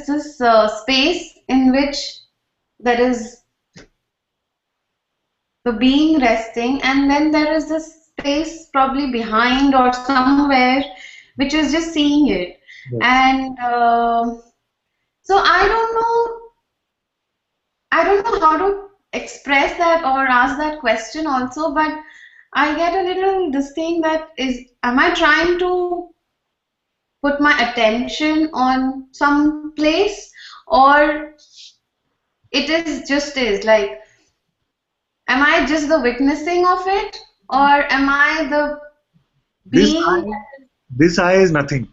this space in which there is the being resting, and then there is this space probably behind or somewhere which is just seeing it. Yes. And so I don't know how to express that or ask that question also, but I get a little this thing that is, am I trying to put my attention on some place, or it is just is like, am I just the witnessing of it, or am I the This being? eye, this eye is nothing.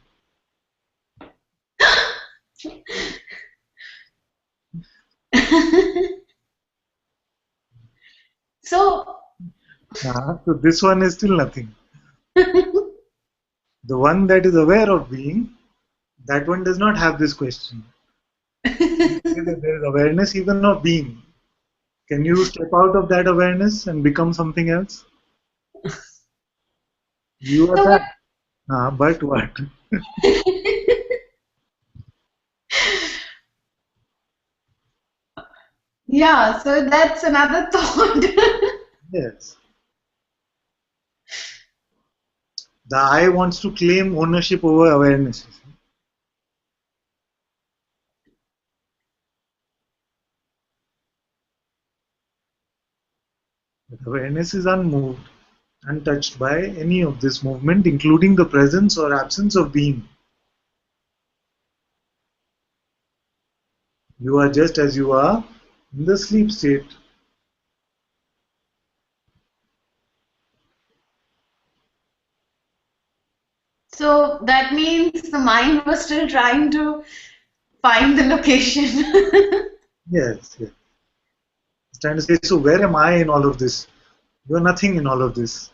So, So this one is still nothing. The one that is aware of being, that one does not have this question. There is awareness even of being. Can you step out of that awareness and become something else? You are so what? that. But what? Yeah, so that's another thought. Yes. The I wants to claim ownership over awareness. But awareness is unmoved, untouched by any of this movement, including the presence or absence of being. You are just as you are in the sleep state. So that means the mind was still trying to find the location. Yes, yes. It's trying to say, so where am I in all of this? You are nothing in all of this.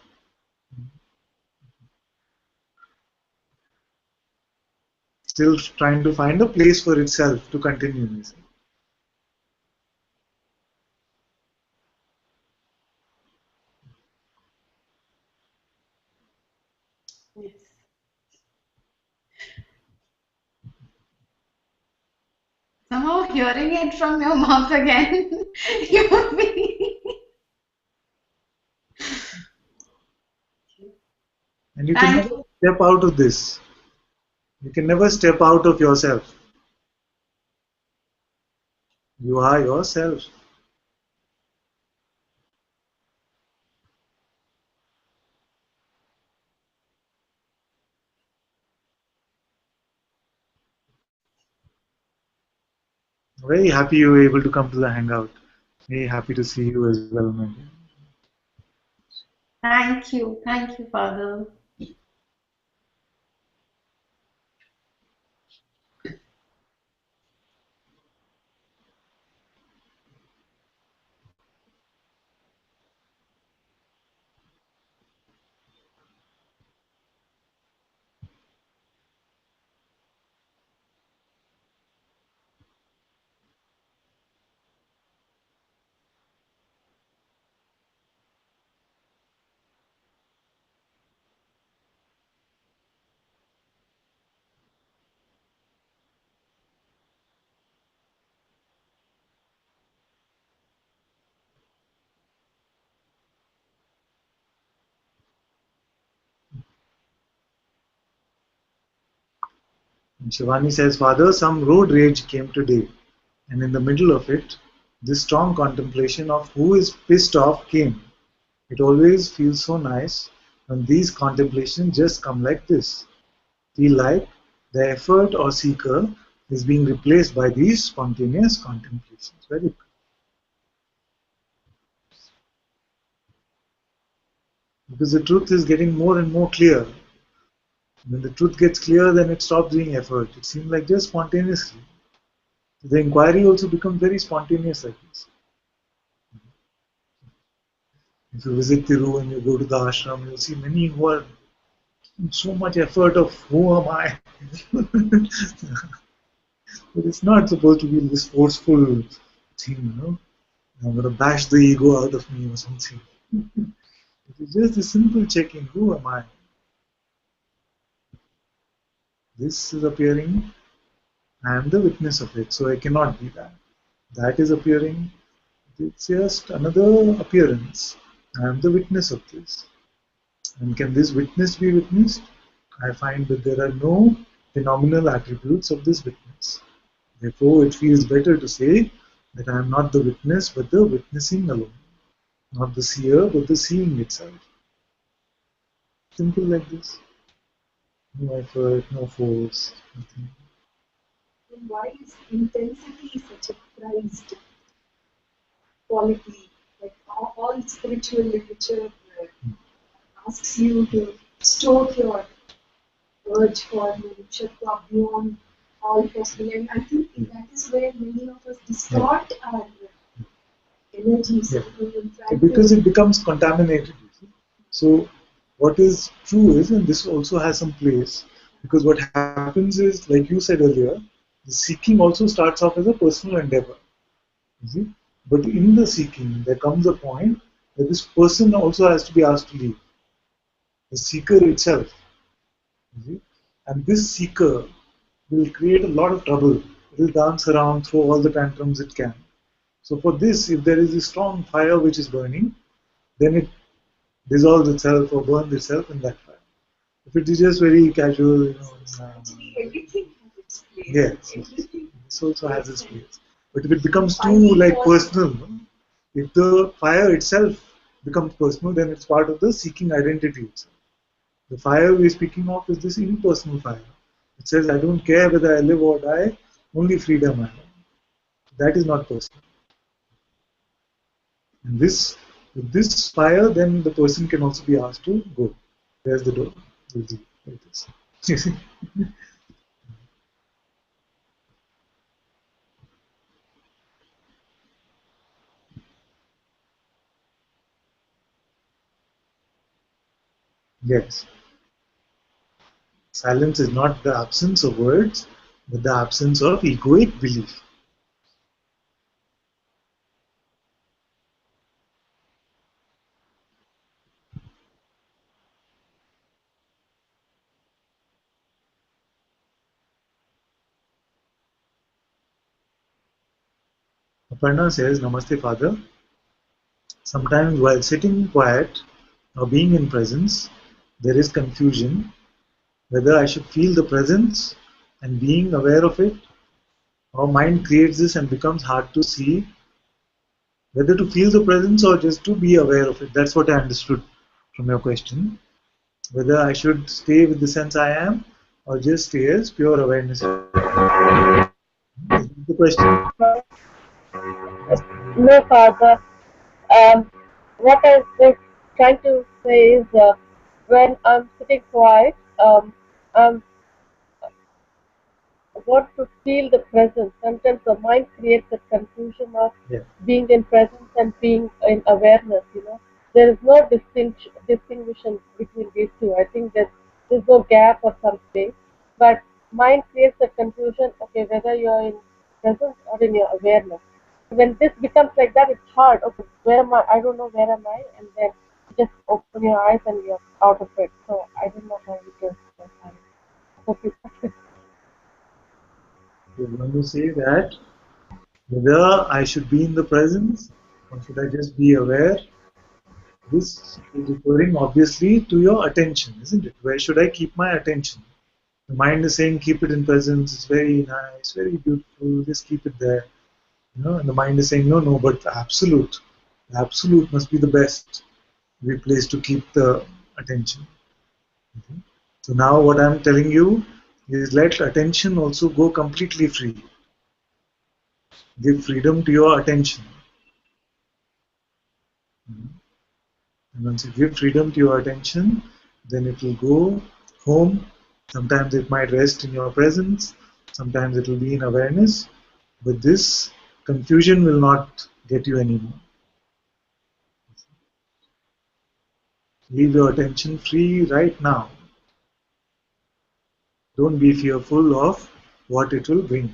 Still trying to find a place for itself to continue. Yes. Somehow hearing it from your mouth again, you would be. And you can Thank never you. step out of this. You can never step out of yourself. You are yourself. Very happy you were able to come to the hangout. Very happy to see you as well, my dear. Thank you. Thank you, Father. And Shivani says, Father, some road rage came today, and in the middle of it, this strong contemplation of who is pissed off came. It always feels so nice when these contemplations just come like this. Feel like the effort or seeker is being replaced by these spontaneous contemplations. Very good. Because the truth is getting more and more clear. When the truth gets clear, then it stops doing effort. It seems like just spontaneously. The inquiry also becomes very spontaneous like this. If you visit Thiru and you go to the ashram, you'll see many who are in so much effort of who am I? But it's not supposed to be this forceful thing, you know. I'm going to bash the ego out of me or something. It is just a simple checking, who am I? This is appearing, I am the witness of it, so I cannot be that. That is appearing, it's just another appearance. I am the witness of this. And can this witness be witnessed? I find that there are no phenomenal attributes of this witness. Therefore, it feels better to say that I am not the witness, but the witnessing alone. Not the seer, but the seeing itself. Simple like this. No effort, no force, nothing. And why is intensity such a prized quality? Like all spiritual literature asks you to stoke your urge for moksha beyond all possible. And I think that is where many of us distort our energies. Yeah. Because it becomes contaminated. So what is true is, and this also has some place, because what happens is, like you said earlier, the seeking also starts off as a personal endeavor. You see? But in the seeking, there comes a point that this person also has to be asked to leave. The seeker itself. You see? And this seeker will create a lot of trouble. It will dance around, throw all the tantrums it can. So for this, if there is a strong fire which is burning, then it dissolves itself or burns itself in that fire. If it is just very casual, you know. Actually, everything has its place. Yes, this also has its place. But if it becomes too like personal, no? If the fire itself becomes personal, then it's part of the seeking identity itself. The fire we're speaking of is this impersonal fire. It says, I don't care whether I live or die, only freedom I want. That is not personal. And with this fire, then the person can also be asked to go. There's the door. Like this. Yes. Silence is not the absence of words, but the absence of egoic belief. Aparna says, Namaste, Father. Sometimes while sitting quiet or being in presence, there is confusion whether I should feel the presence and being aware of it, or mind creates this and becomes hard to see whether to feel the presence or just to be aware of it. That's what I understood from your question. Whether I should stay with the sense I am or just stay as pure awareness. Is the question? No, Father. What I was trying to say is when I'm sitting quiet, I'm want to feel the presence. Sometimes the mind creates a confusion of being in presence and being in awareness. There is no distinction between these two. I think that there's no gap or some space, but mind creates a confusion. Okay, whether you're in presence or in your awareness. When this becomes like that, it's hard. Okay, where am I? I don't know where am I, and then you just open your eyes and you're out of it. So I don't know how you can. Hope you. When you say that, whether I should be in the presence or should I just be aware, this is referring obviously to your attention, isn't it? Where should I keep my attention? The mind is saying, keep it in presence, it's very nice, very beautiful, just keep it there. And the mind is saying, no, no, but the absolute must be the best place to keep the attention. Okay. So now what I'm telling you is let attention also go completely free. Give freedom to your attention. And once you give freedom to your attention, then it will go home. Sometimes it might rest in your presence, sometimes it will be in awareness, but this confusion will not get you anymore. Leave your attention free right now. Don't be fearful of what it will bring.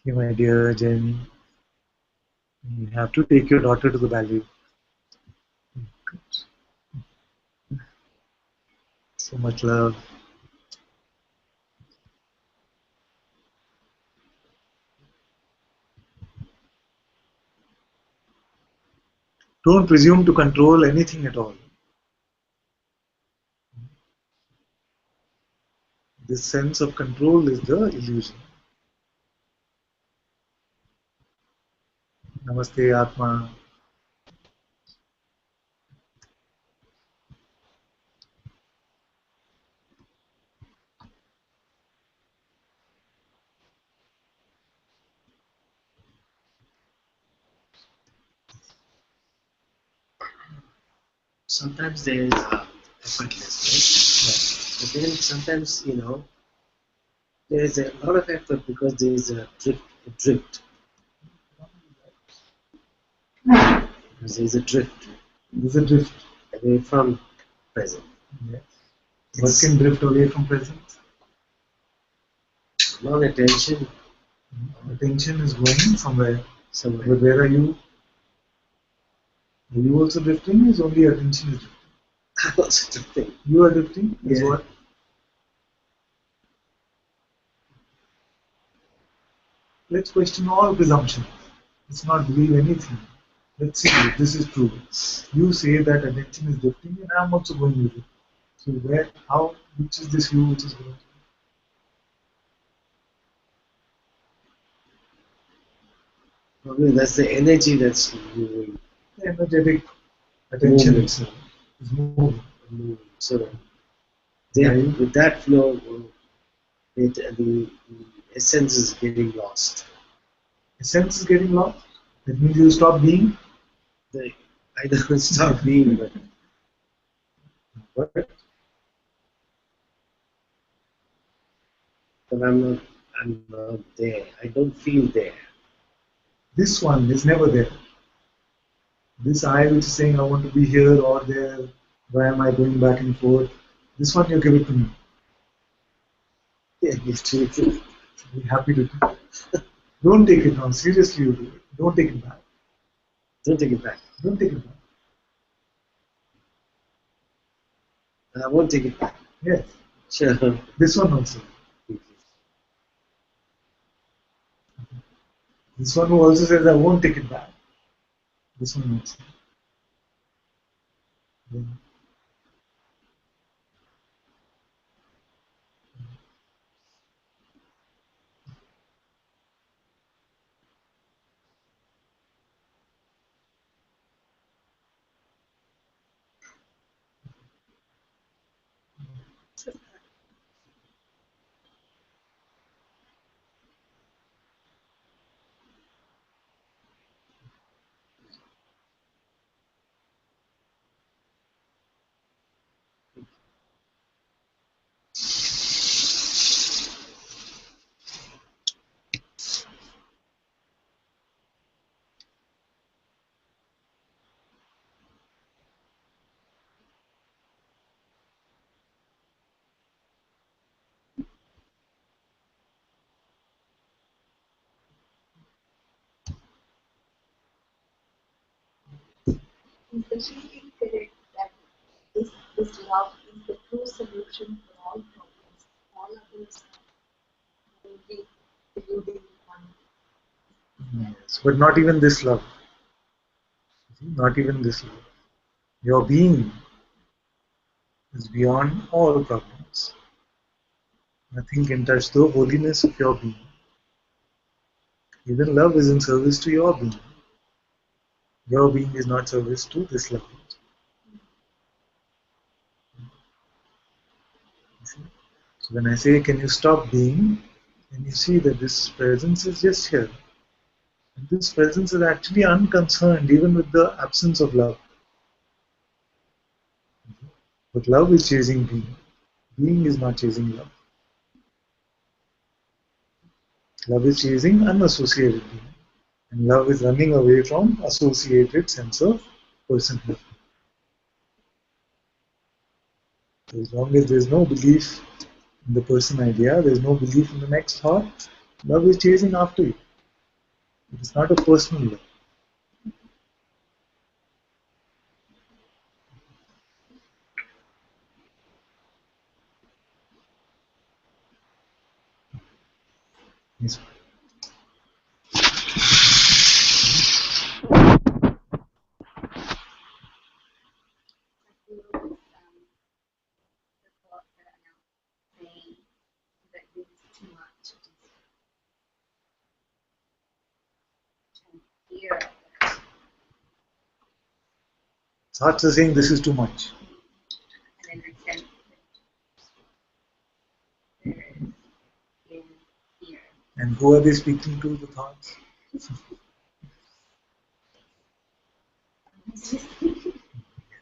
Okay, my dear Jenny, you have to take your daughter to the ballet. So much love. Don't presume to control anything at all. This sense of control is the illusion. Namaste, Atma. Sometimes there is effortlessness, but then sometimes there is a lot of effort because there is a drift. Because there is a drift. There's a drift away from present. Yes. What can drift away from present? Non-attention. Attention is going somewhere. Somewhere. But where are you? Are you also drifting? Is only attention is drifting? I'm also drifting. You are drifting? Is Yeah. what? Let's question all presumptions. Let's not believe anything. Let's see if this is true. You say that attention is drifting and I'm also going with it. So where, how, which is this you which is going? Probably that's the energy that's moving. The energetic attention Movement. itself is moving. So then with that flow, the essence is getting lost. Essence is getting lost. That means you stop being. I don't stop being, but What? I'm not there. I don't feel there. This one is never there. This I which is saying I want to be here or there, why am I going back and forth? This one you give it to me. Yeah, give to me. I'll be happy to do it. Don't take it now. Seriously, you do it. Don't take it back. Don't take it back. Don't take it back. And I won't take it back. Yes. Sure. This one also. This one who also says I won't take it back. This one also. Yeah. Is the thinking correct that this love is the true solution for all problems? All others are only deluding one. Yes, but not even this love. Not even this love. Your being is beyond all problems. Nothing can touch the holiness of your being. Even love is in service to your being. Your being is not service to this love. So when I say, can you stop being? And you see that this presence is just here. And this presence is actually unconcerned even with the absence of love. But love is chasing being. Being is not chasing love. Love is chasing unassociated being. And love is running away from associated sense of personhood. So as long as there is no belief in the person idea, there is no belief in the next thought, love is chasing after you. It is not a personal love. Yes. The thought that I'm now saying that this is too much. And fear that, Thoughts are saying this is too much. and then I sense that there is fear. And who are they speaking to, the thoughts?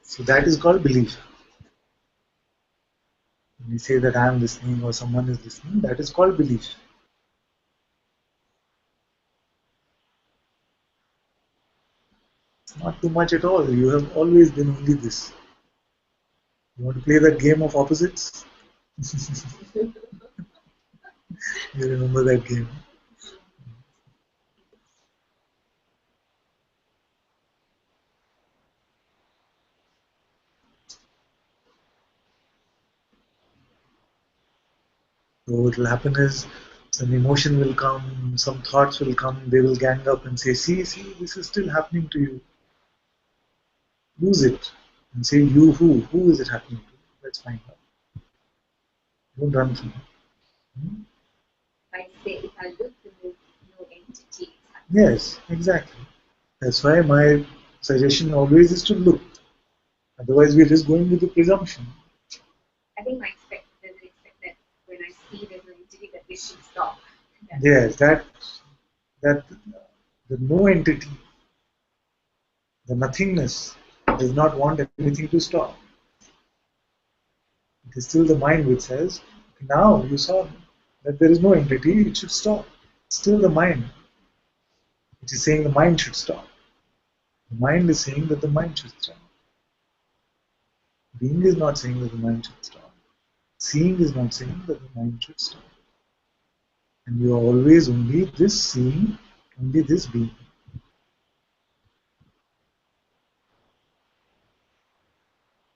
So that is called belief. When you say that I am listening or someone is listening, that is called belief. It's not too much at all. You have always been only this. You want to play that game of opposites? You remember that game? So what will happen is some emotion will come, some thoughts will come, they will gang up and say, see, this is still happening to you. Lose it and say, you who? Who is it happening to? Let's find out. Don't run from it. If I look, no entity is happening. Yes, exactly. That's why my suggestion always is to look. Otherwise, we're just going with the presumption. I think I expect that when I see there's no entity, that this should stop. Yes, that the no entity, the nothingness, does not want anything to stop. It is still the mind which says, now you saw that there is no entity, it should stop. It's still the mind which is saying the mind should stop. The mind is saying that the mind should stop. Being is not saying that the mind should stop. Seeing is not saying that the mind should stop. And you are always only this seeing, only this being.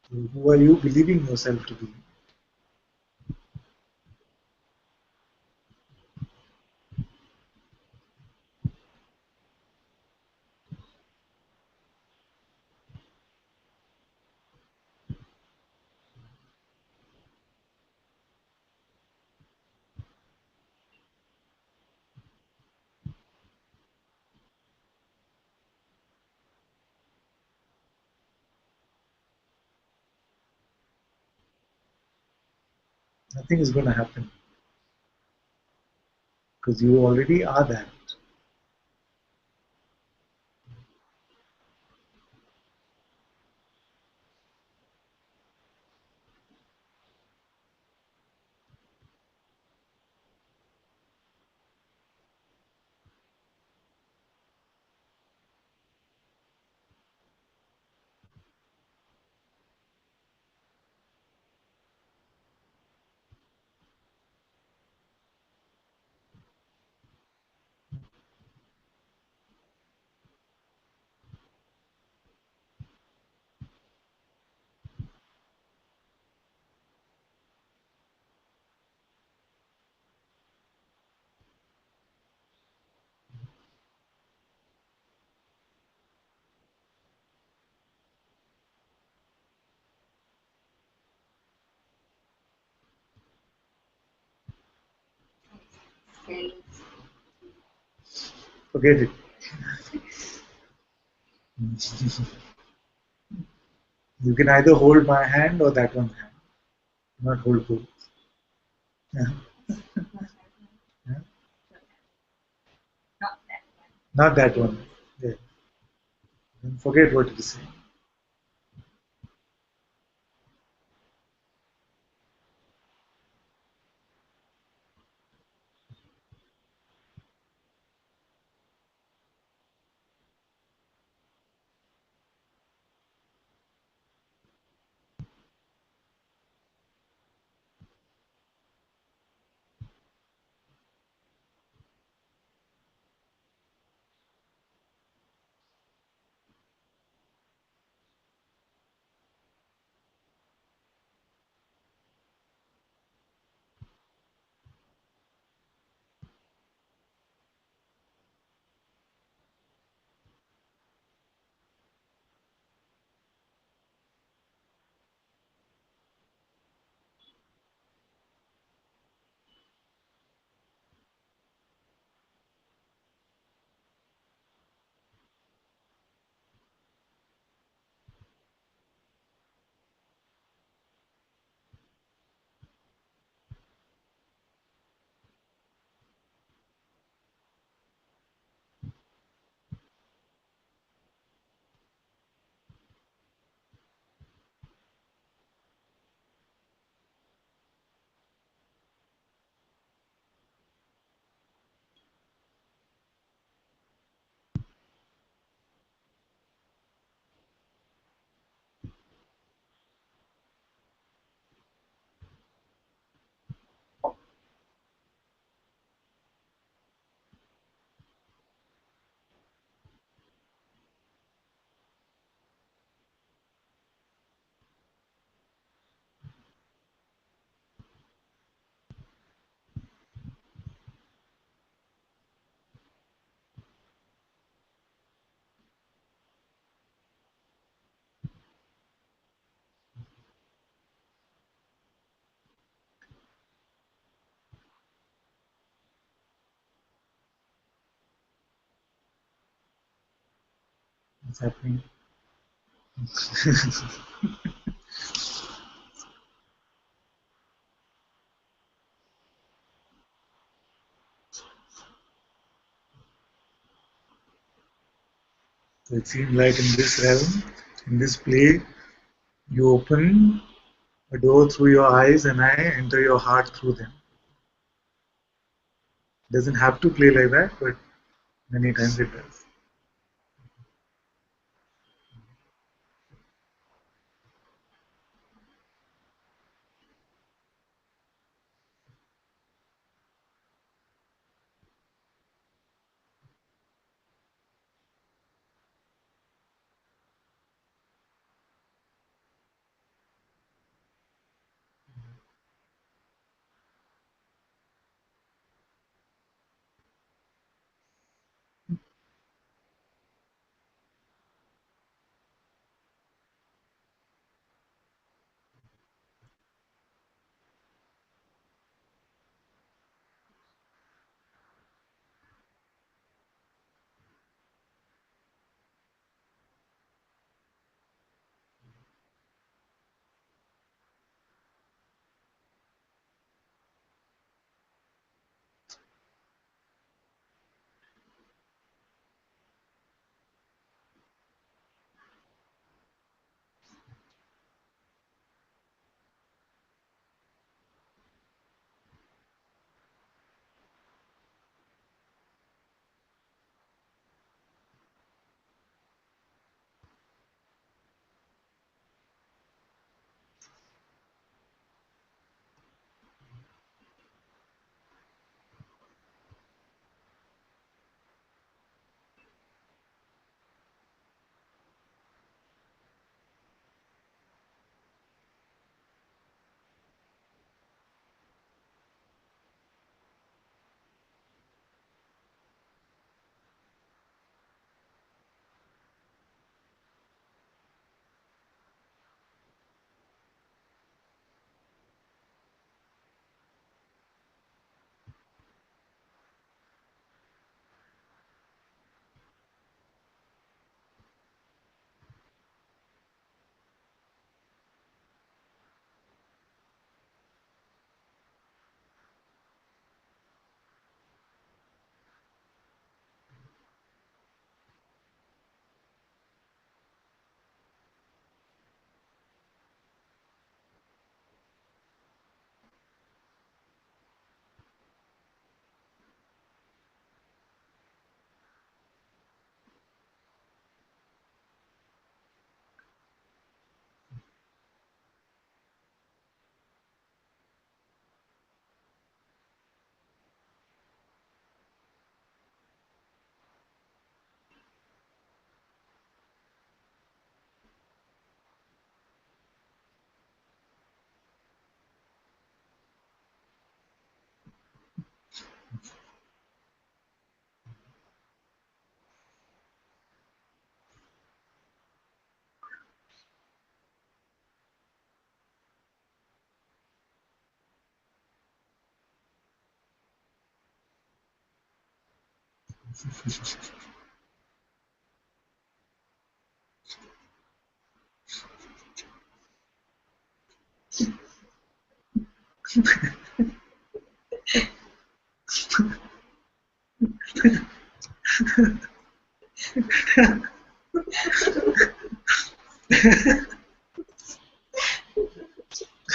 So who are you believing yourself to be? Nothing is going to happen because you already are that. friends. Forget it. You can either hold my hand or that one's hand. Not hold both. Yeah. Yeah. Not that one. Not that one. Yeah. Then forget what you say. What's happening? So it seems like in this realm, in this play, you open a door through your eyes and I enter your heart through them. It doesn't have to play like that, but many times it does.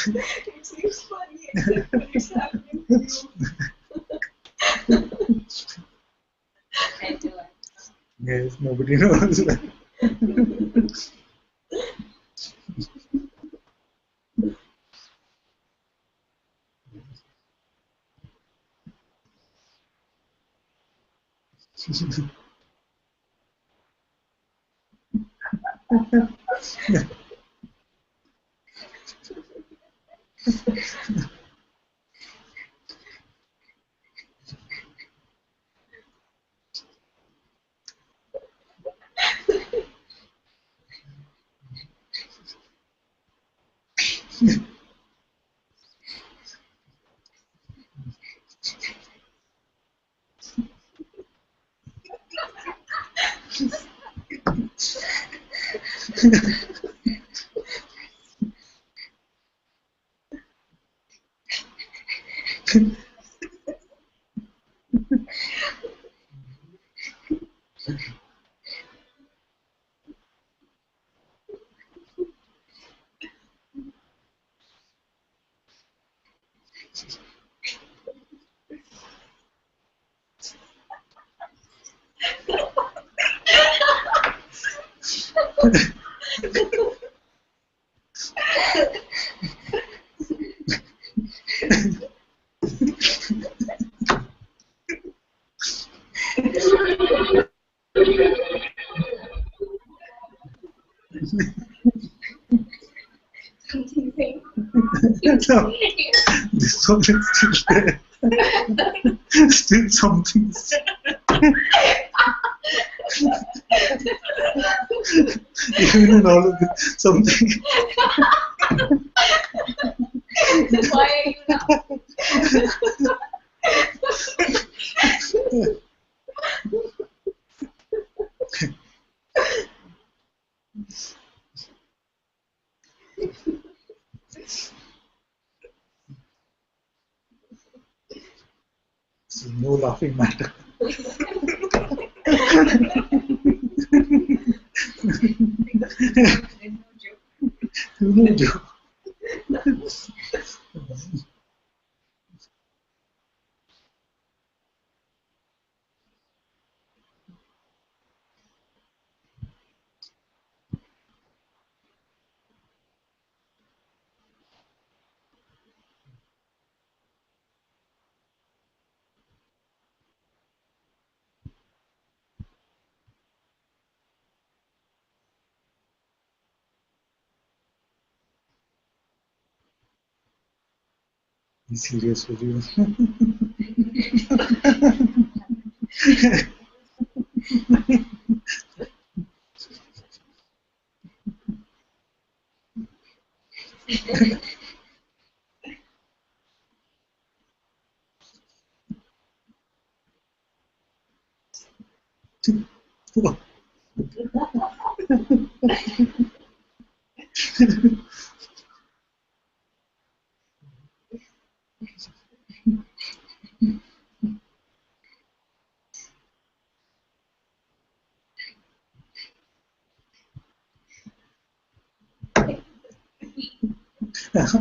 It seems funny, except when it's happening to you. I do it. Yes, nobody knows. No, this one is still there. Still something. Even in all of this, something. Why are you laughing? So no laughing matter. There's no joke. No joke. Be serious with you.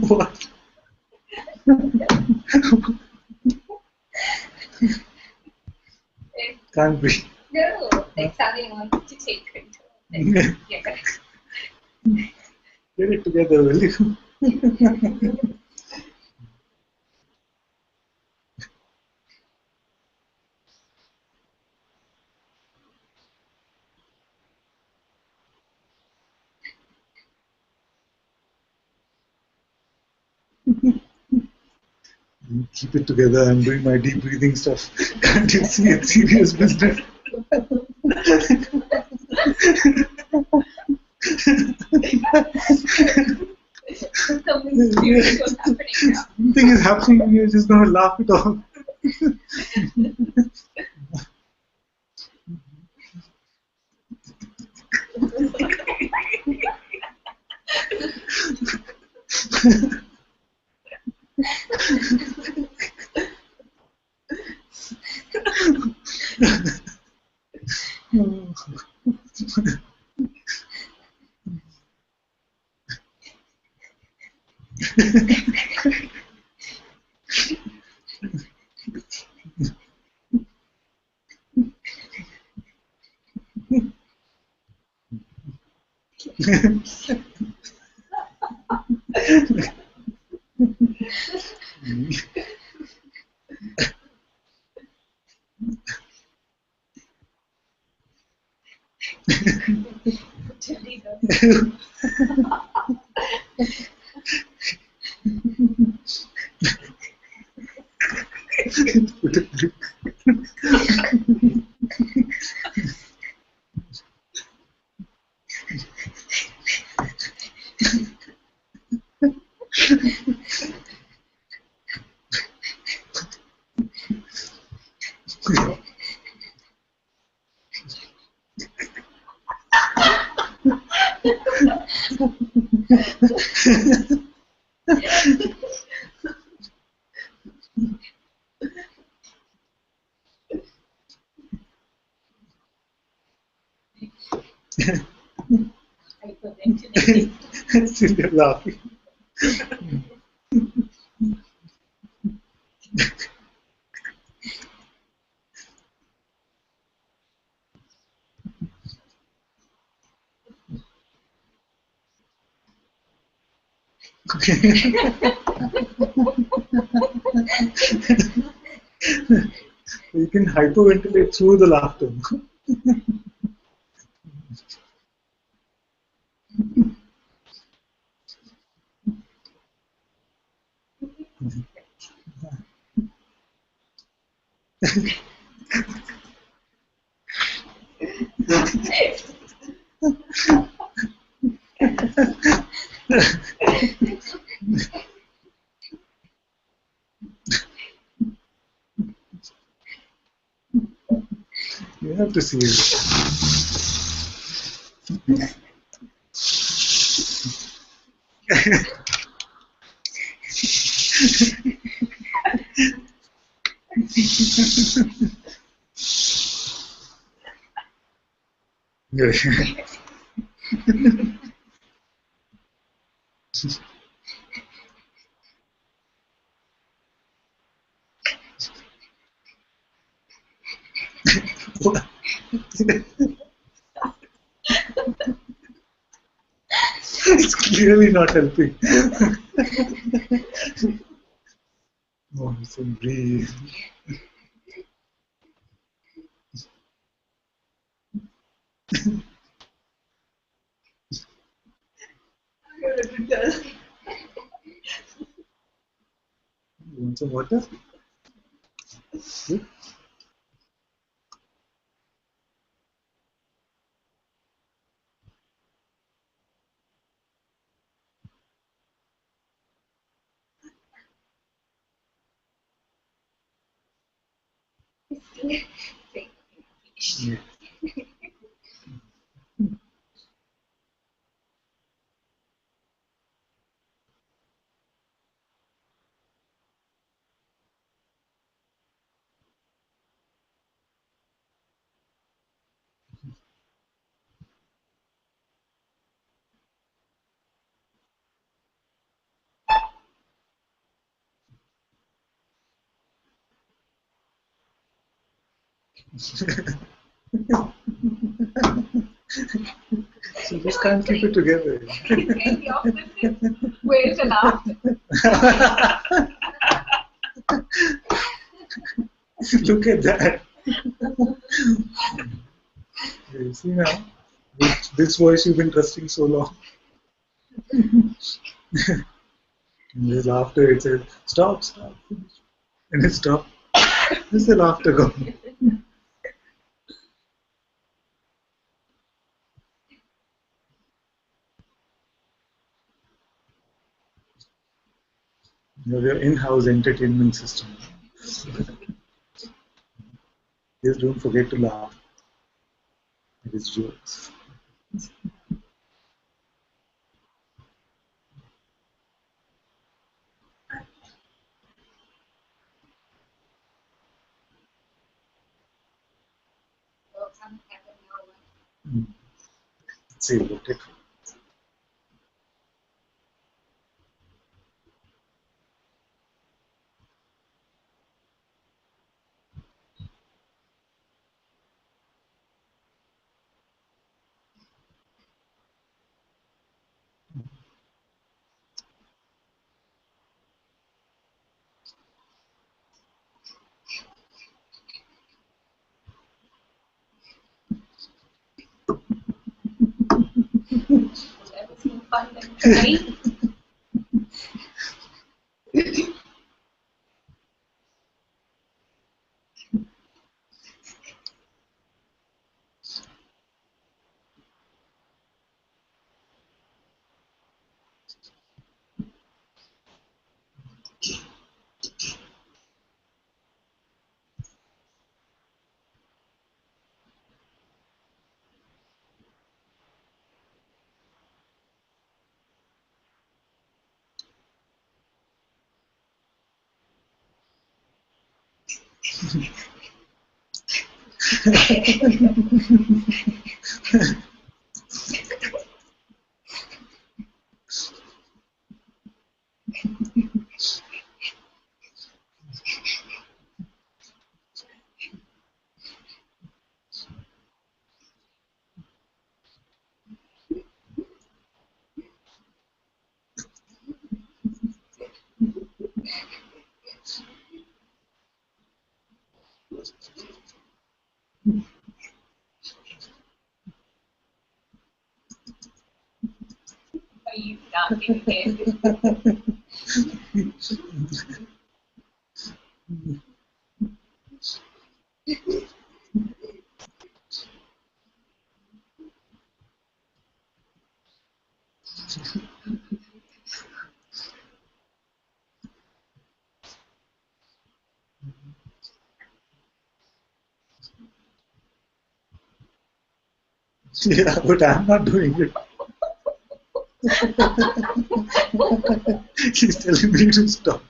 What? Can't be. No, like Sally wants to take control. Yeah. Yeah, correct. Get it together, will you? Keep it together. I'm doing my deep breathing stuff. Can't you see it's serious business? Something serious was happening now. Something is happening and you're just going to laugh it off. Still you're laughing. You can hyperventilate through the laughter. You have to see it. Good. It's clearly not helping. Oh, so breathe. You want some water? Good. Yeah. So you just can't keep it together. It's kind of the opposite way to laugh. Look at that. You see now, this voice you've been trusting so long. And there's laughter, it says, stop, stop. And it stopped. Where's the laughter going? You have your in-house entertainment system. Just don't forget to laugh. It is jokes. Well, something happened now. See, look at Everything fun and funny. Are you laughing again? yeah, but I'm not doing it. He's telling me to stop.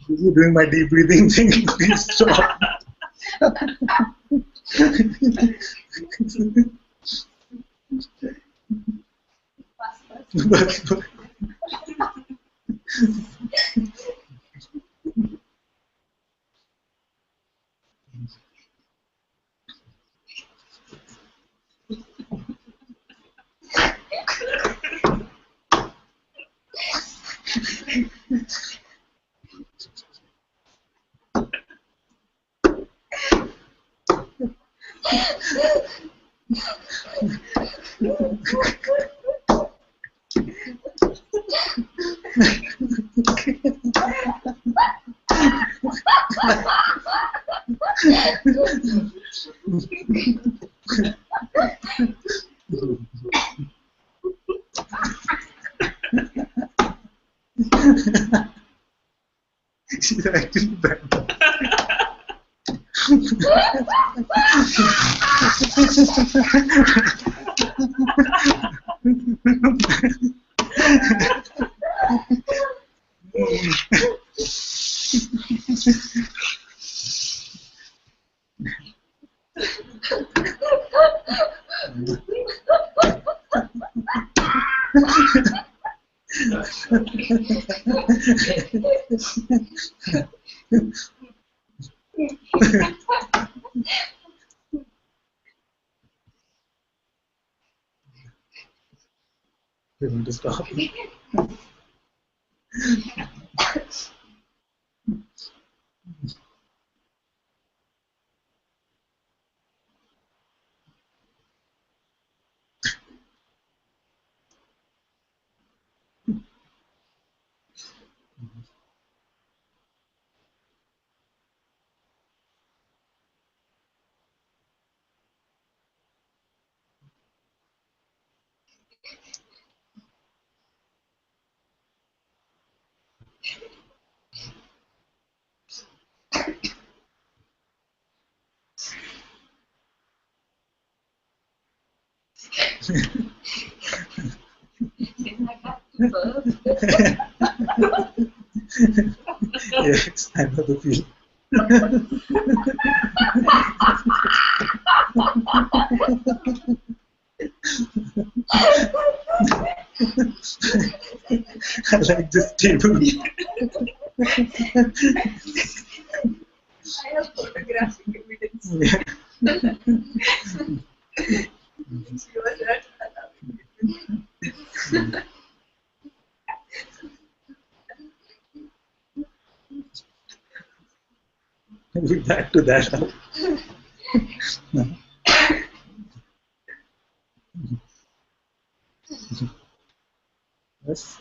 You're doing my deep breathing thing. Please stop. But- She's actually bad. We're going to stop. Since I got to birth. Yes, I know the feeling. I like this table. I have photographic evidence. Yeah. Which you are not allowing it. Maybe back to that. No. Yes.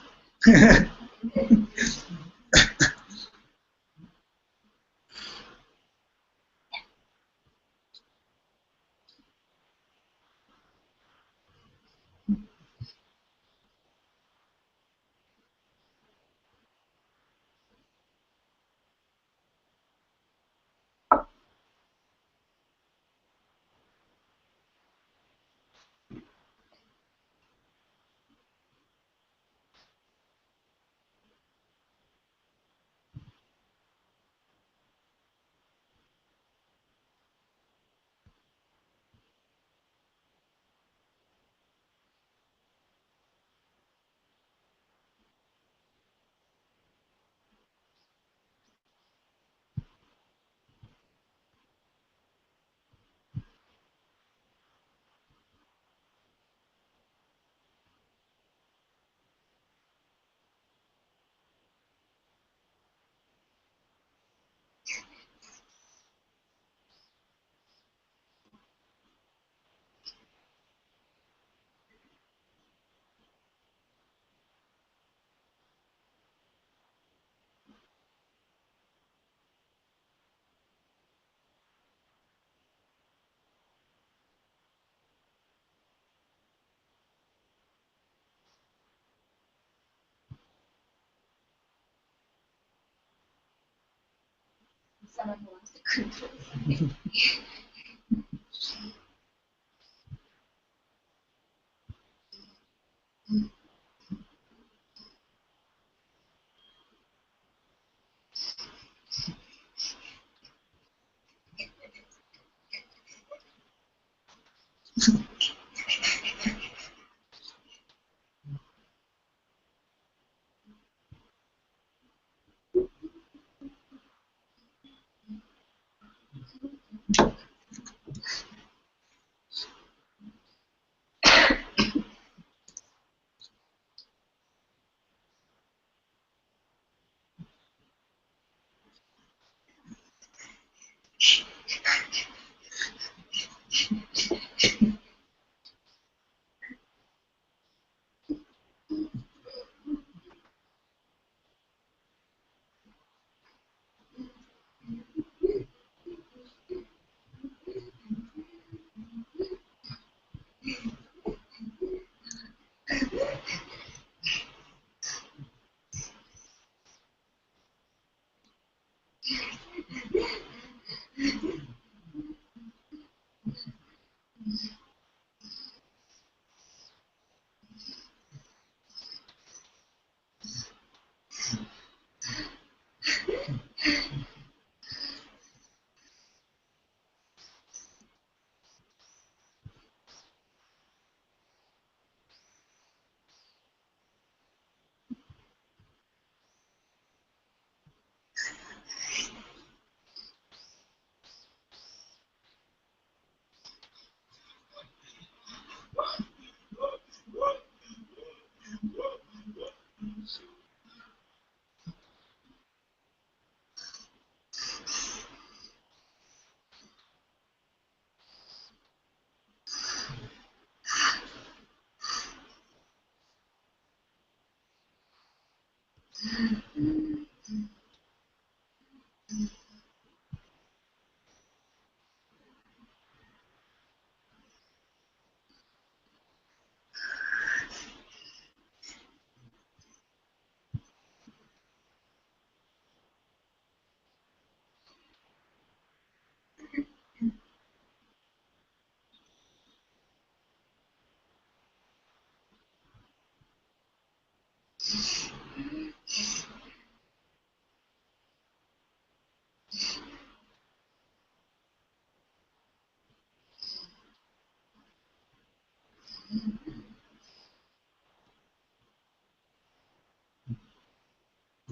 Someone who wants to control.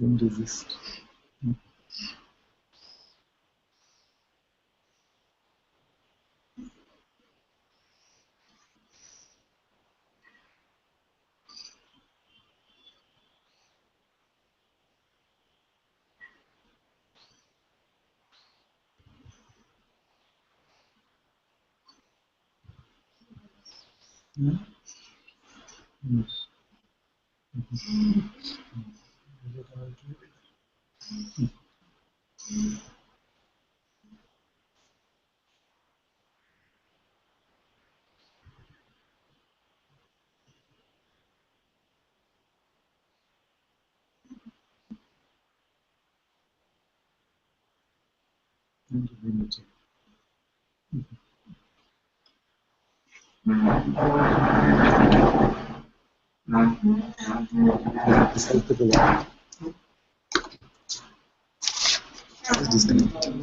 Don't resist. Hmm? Yes. Thank you very much. Acceptable. Disconnect.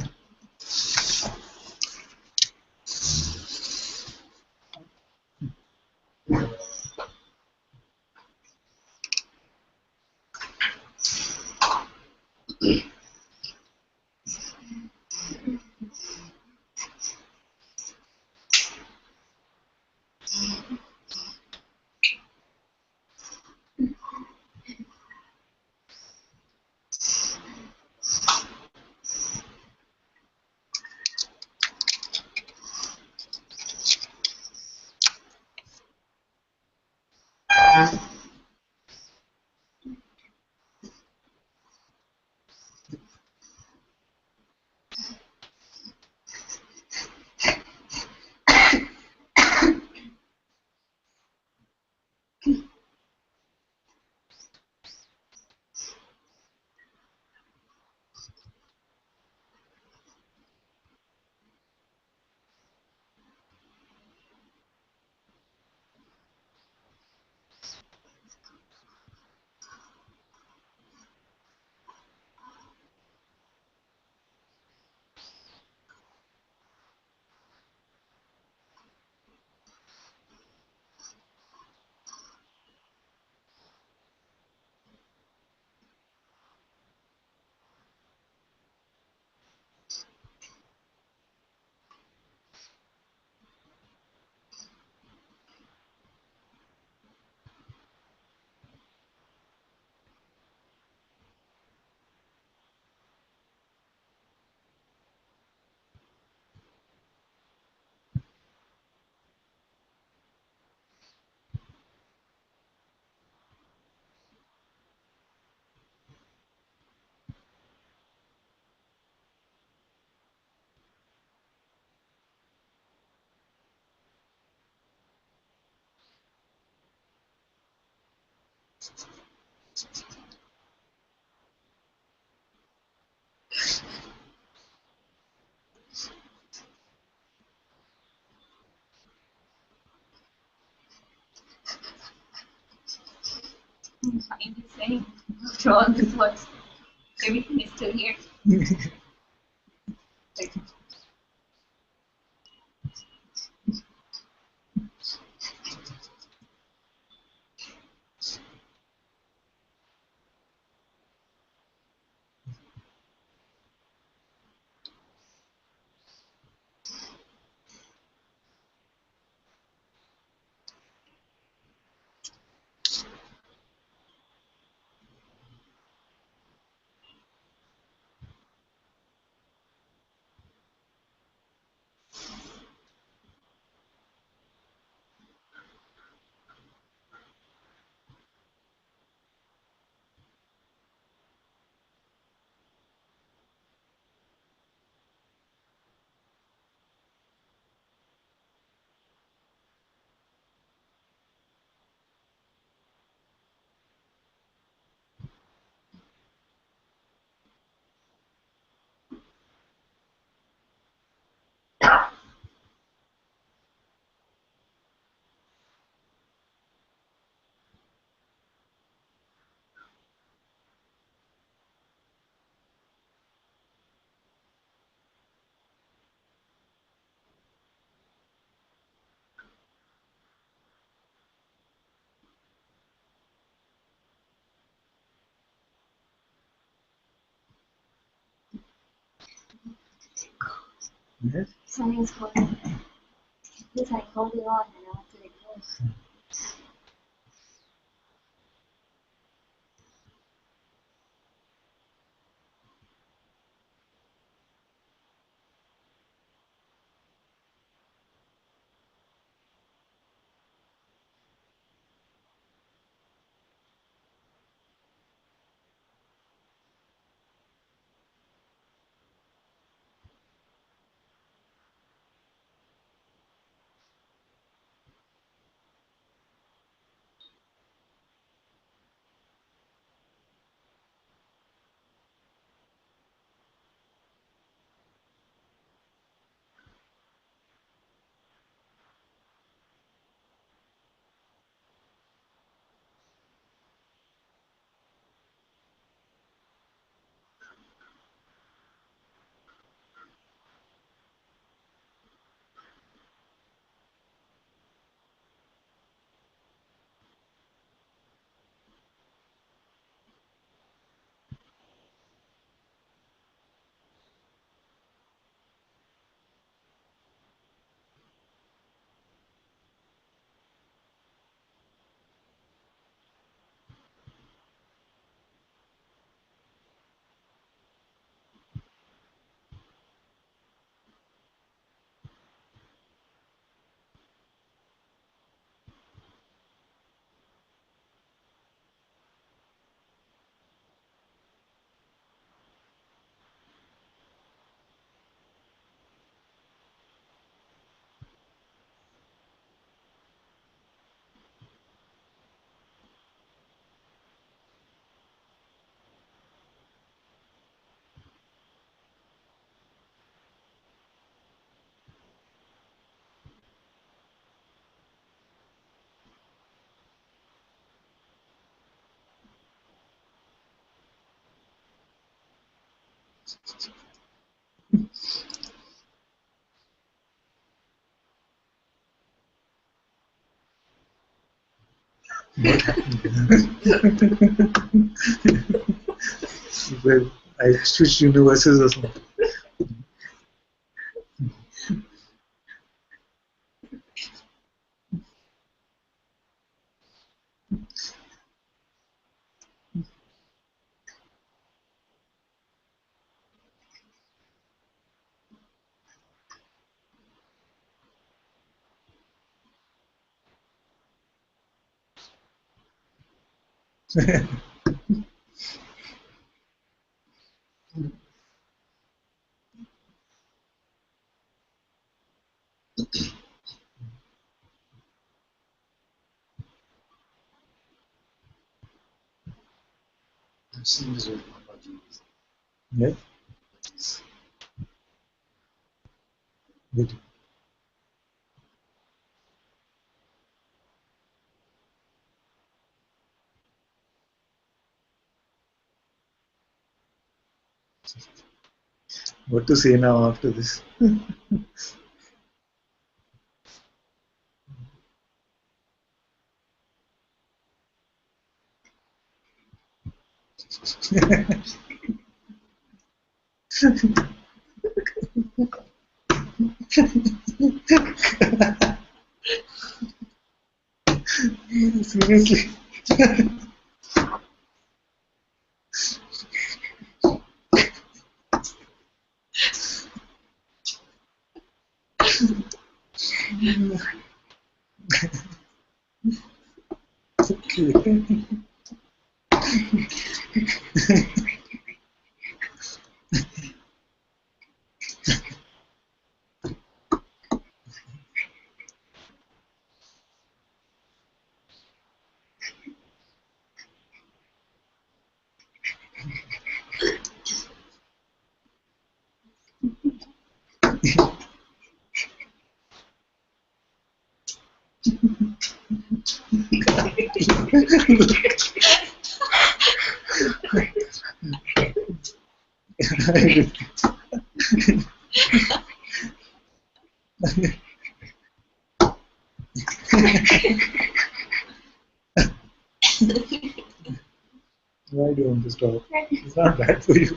I'm just saying, after all this works, everything is still here. Like, Yes. Something's calling. Please, I called you on and I want to let go. What happened? Well, I switched universes or something. Yes. Good. What to say now after this? Seriously. Okay. Why do you want to stop? It's not bad for you.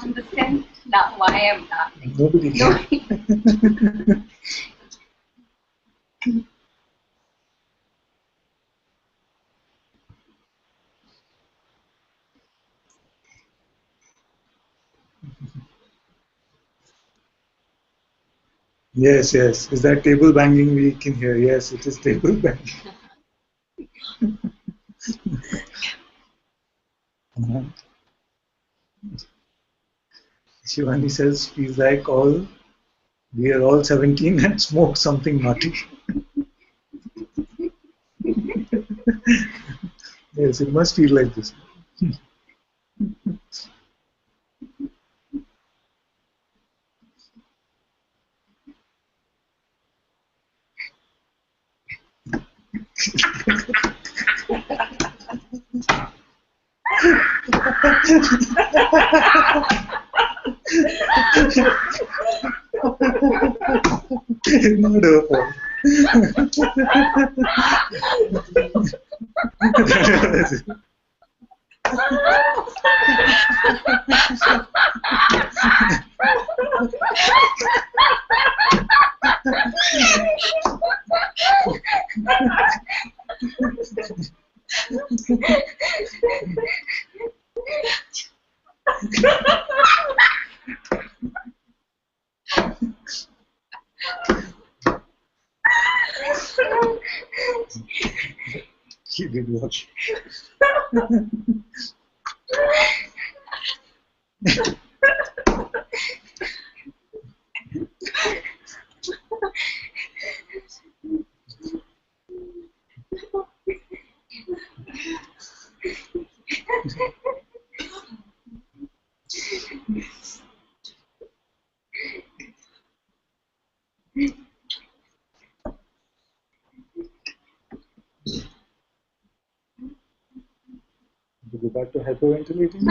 Understand now why I'm laughing. Nobody can. Yes, yes. Is that table banging we can hear? Yes, it is table banging. Shivani says, feels like we are all 17 and smoke something naughty. Yes, it must feel like this. It's not her fault. She did watch. To go back to hyperventilating.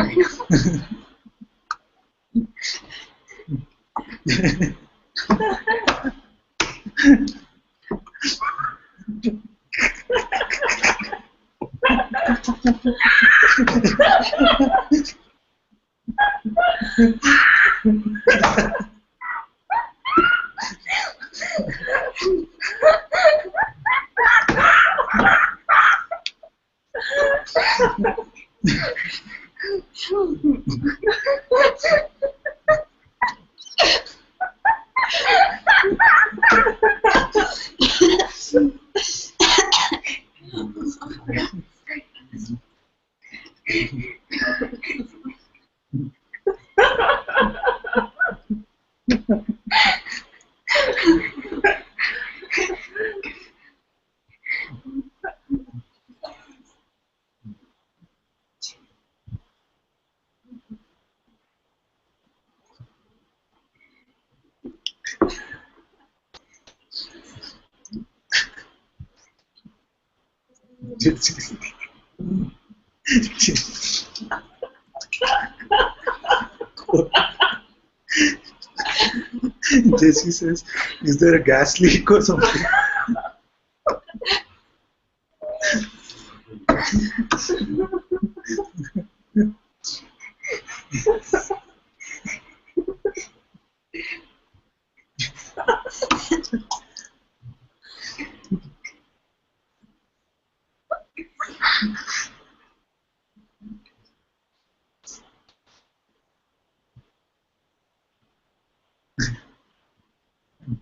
Jesse says, is there a gas leak or something?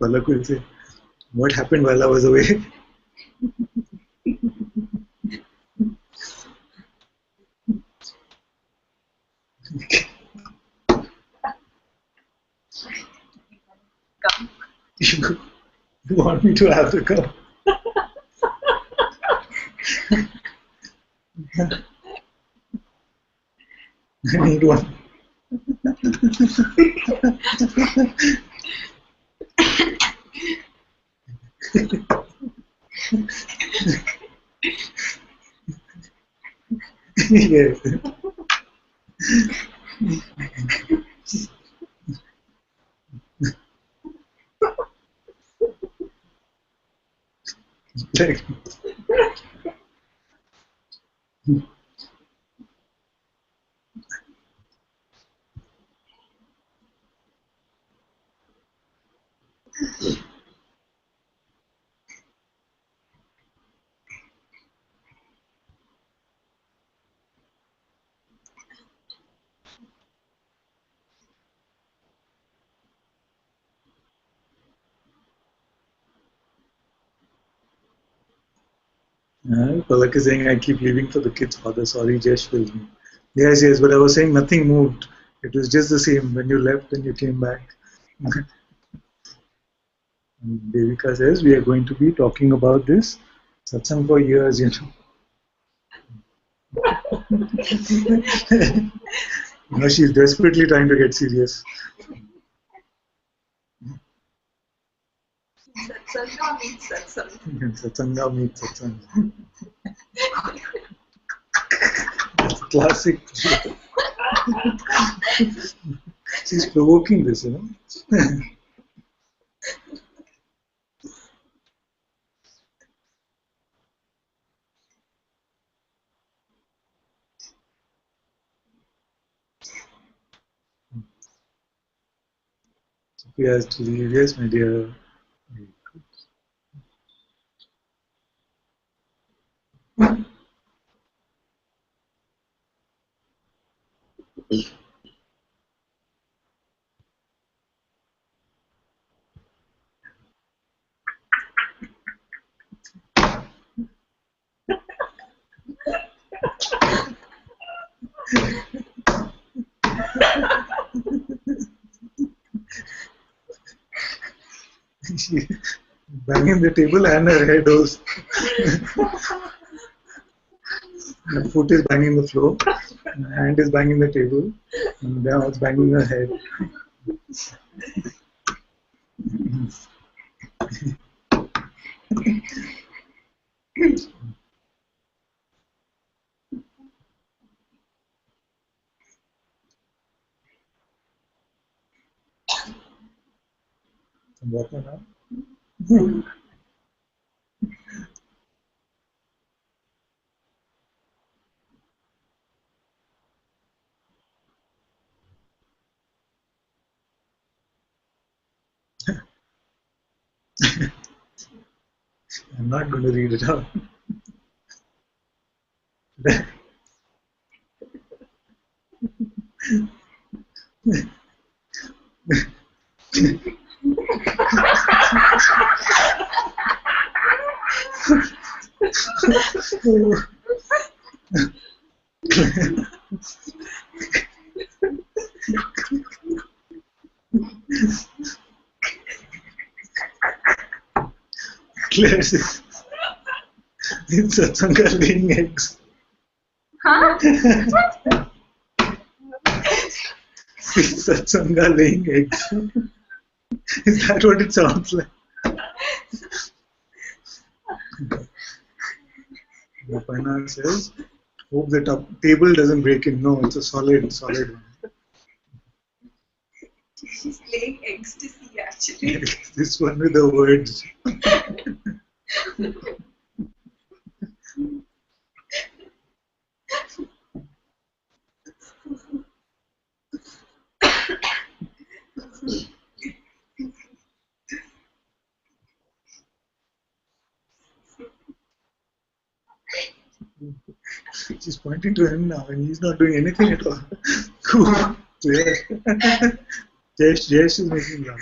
Palak will say, what happened while I was away? Come. You want me to have the cup? I need one. Yes. Like, Palak is saying I keep leaving for the kids' father. Sorry, Jesh will me. Yes, yes, but I was saying nothing moved. It was just the same when you left and you came back. And Devika says we are going to be talking about this satsang for years, you know. Now she's desperately trying to get serious. Satsanga means satsang. Satsanga meets satsang. That's classic. She's provoking this, you know. Sophia has to leave. Yes, my dear. She banging the table and her head also. Her foot is banging the floor, her hand is banging the table, and now it's banging her head. Some water now. I'm not going to read it out. Claire says, it's Satsanga laying eggs. Huh? It's Satsanga laying eggs. Is that what it sounds like? Rapana says, hope the table doesn't break in. No, it's a solid one. She's laying ecstasy actually. This one with the words. She's pointing to him now and he's not doing anything at all. Cool. Jesh is making laugh.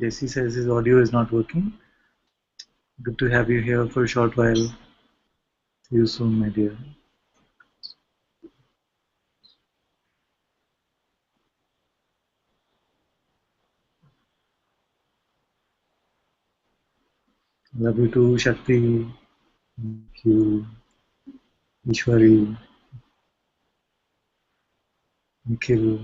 Jesse says his audio is not working. Good to have you here for a short while. See you soon, my dear. Love you too, Shakti. Thank you, Ishwari, Nikhil.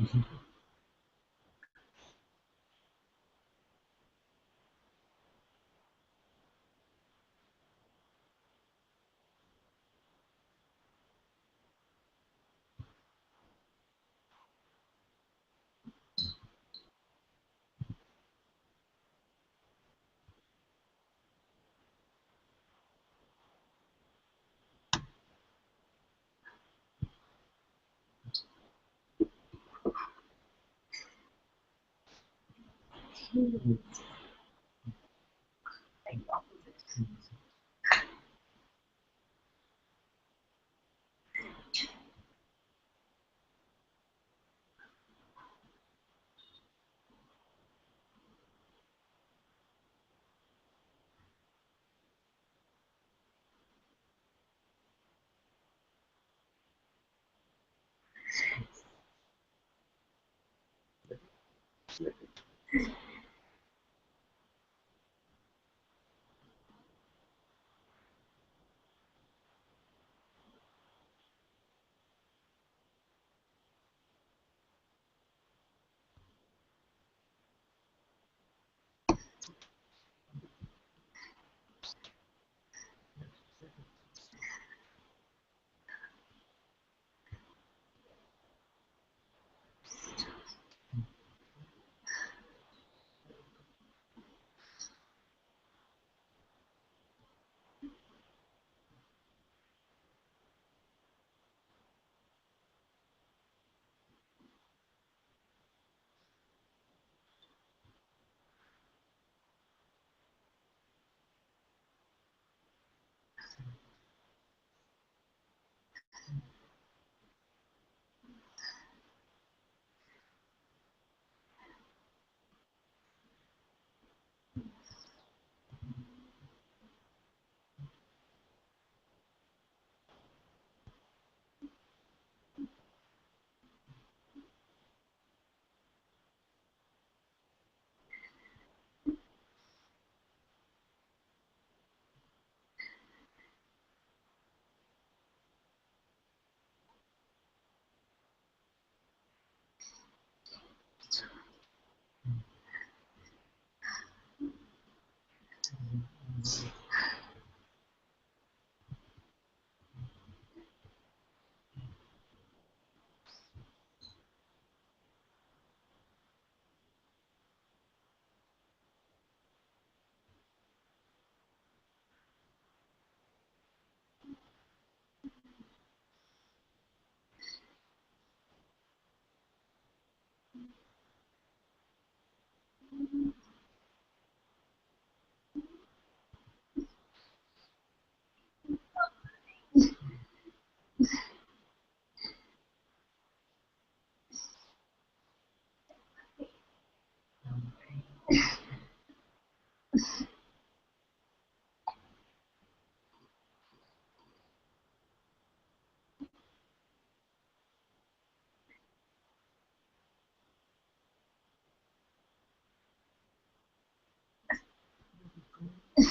I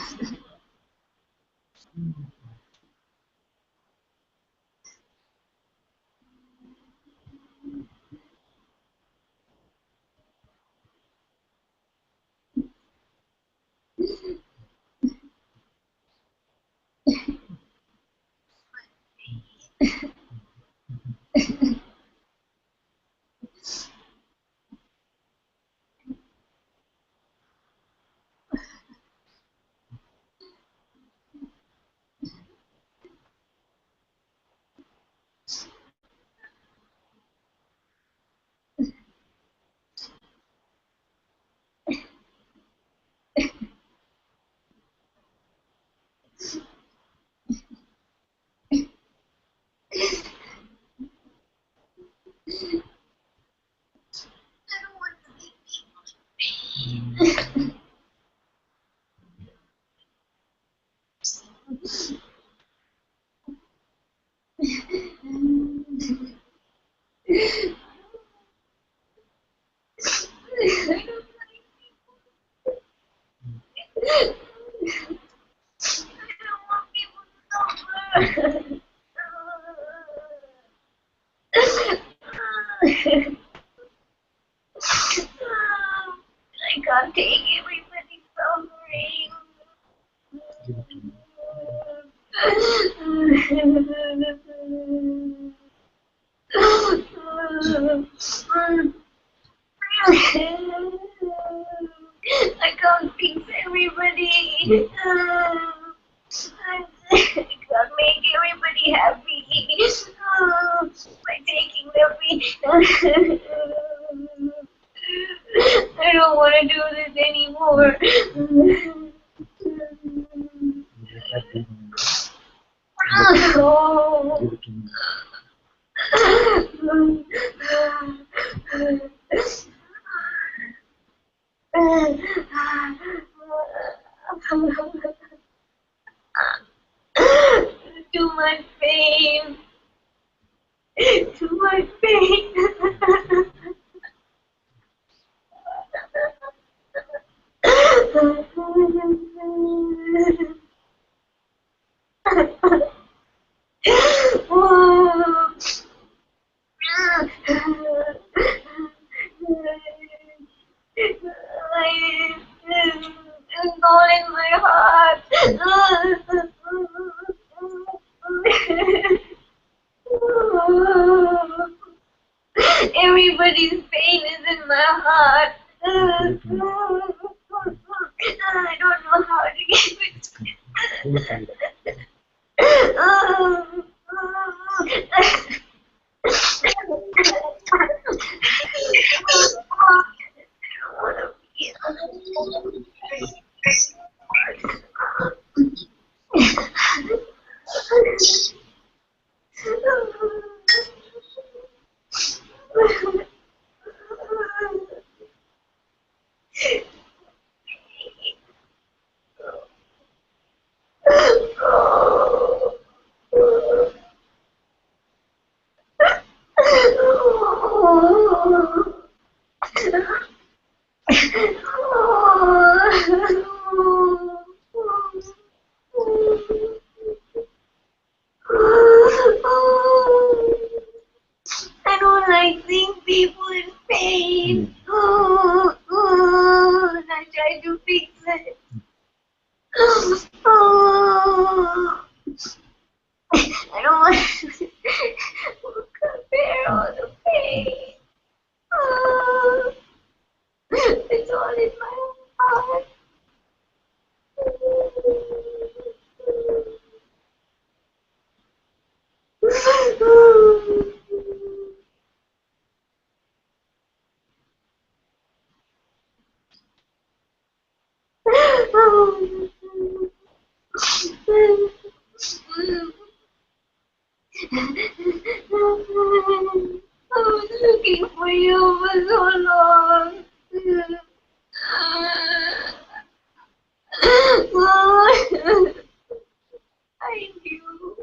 can't take everybody suffering. I can't fix everybody. I can't make everybody happy by taking their pain. I don't want to do this anymore. Too much pain. Too much pain. It's all in my heart. Everybody's pain is in my heart. I don't know how to give it. I don't like seeing people in pain. And I try to fix it. I don't want to compare all the pain. It's all in my heart. I was looking for you for so long. I knew.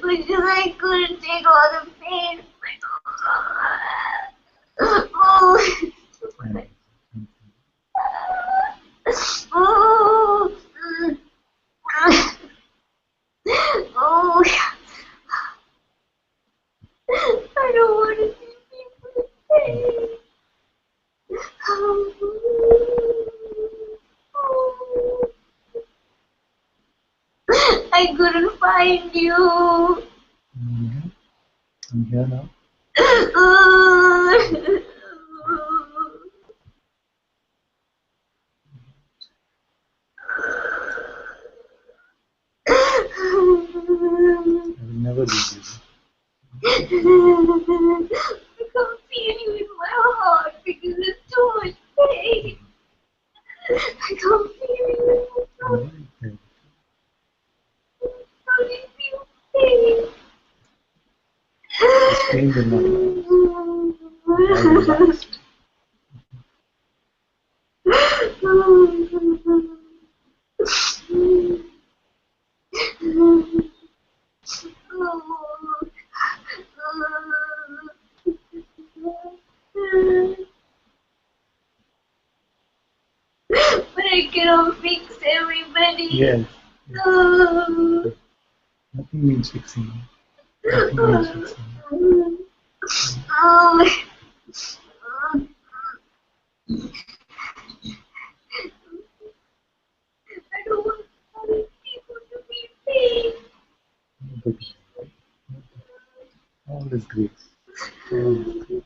Because I couldn't take all the pain. Oh. I couldn't find you. I'm here now. I will never leave you. I can't feel you in my heart because there's too much pain. I can't feel you. Okay. I can't feel pain. This pain will not last. I will last. But I cannot fix everybody. Yes. Oh. Nothing means fixing. Nothing means fixing. Oh. I don't want other people to be pain. But all is grace. All is grace.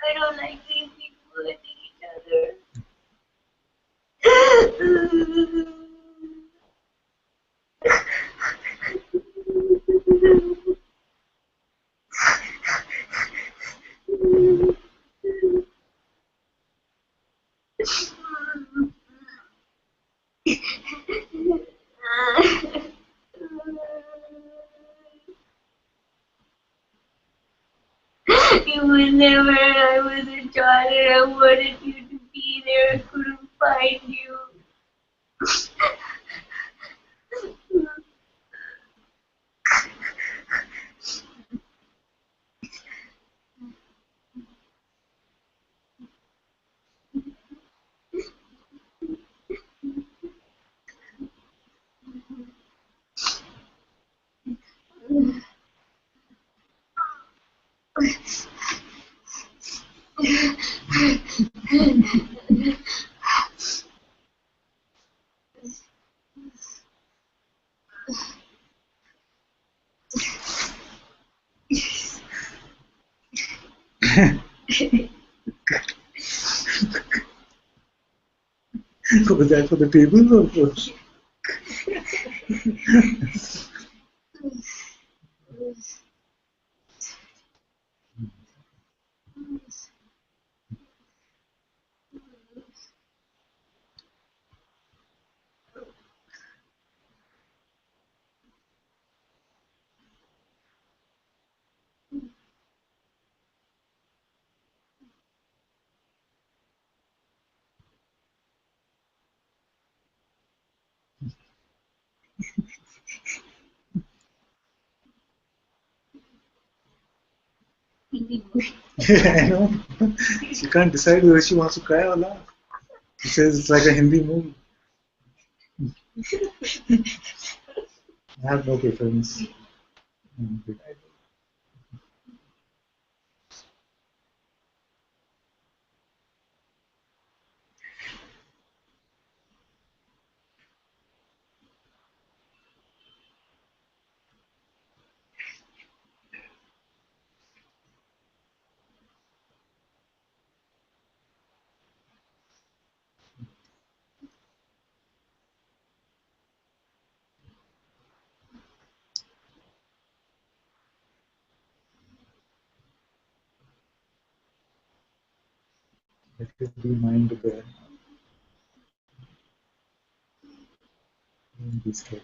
I don't like seeing people hurting each other. You were never, I was a child and I wanted you to be there. I couldn't find you. Was that for the table or for? Yeah, I know. She can't decide whether she wants to cry or laugh. She says it's like a Hindi movie. I have no preference. Let it be mind aware. Don't be scared.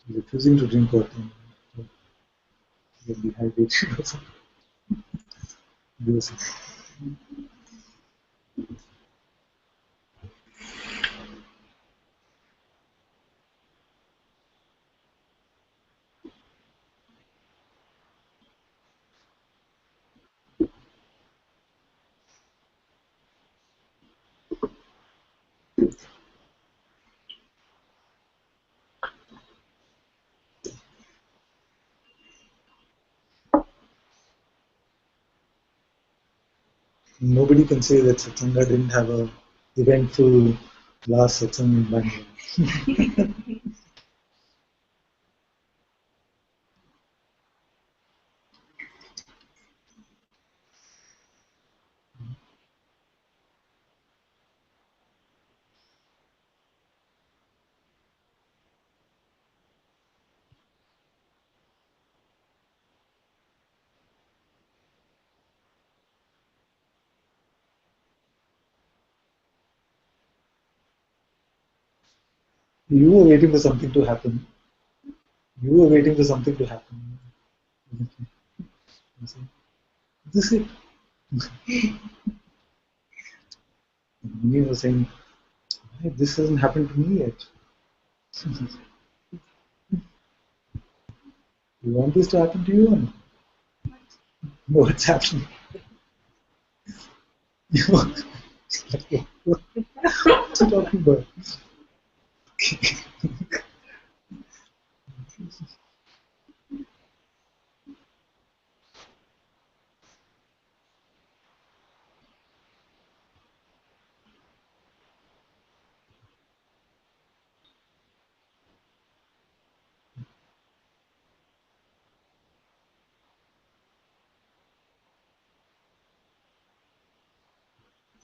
Refusing to drink water. You're dehydrated or something. Yes. Nobody can say that Satsanga didn't have a eventful last Satsang in Bangalore. You were waiting for something to happen. You were waiting for something to happen. You see? This is it. Me was saying, "Hey, this hasn't happened to me yet. You want this to happen to you? And what's happening? What are you talking about?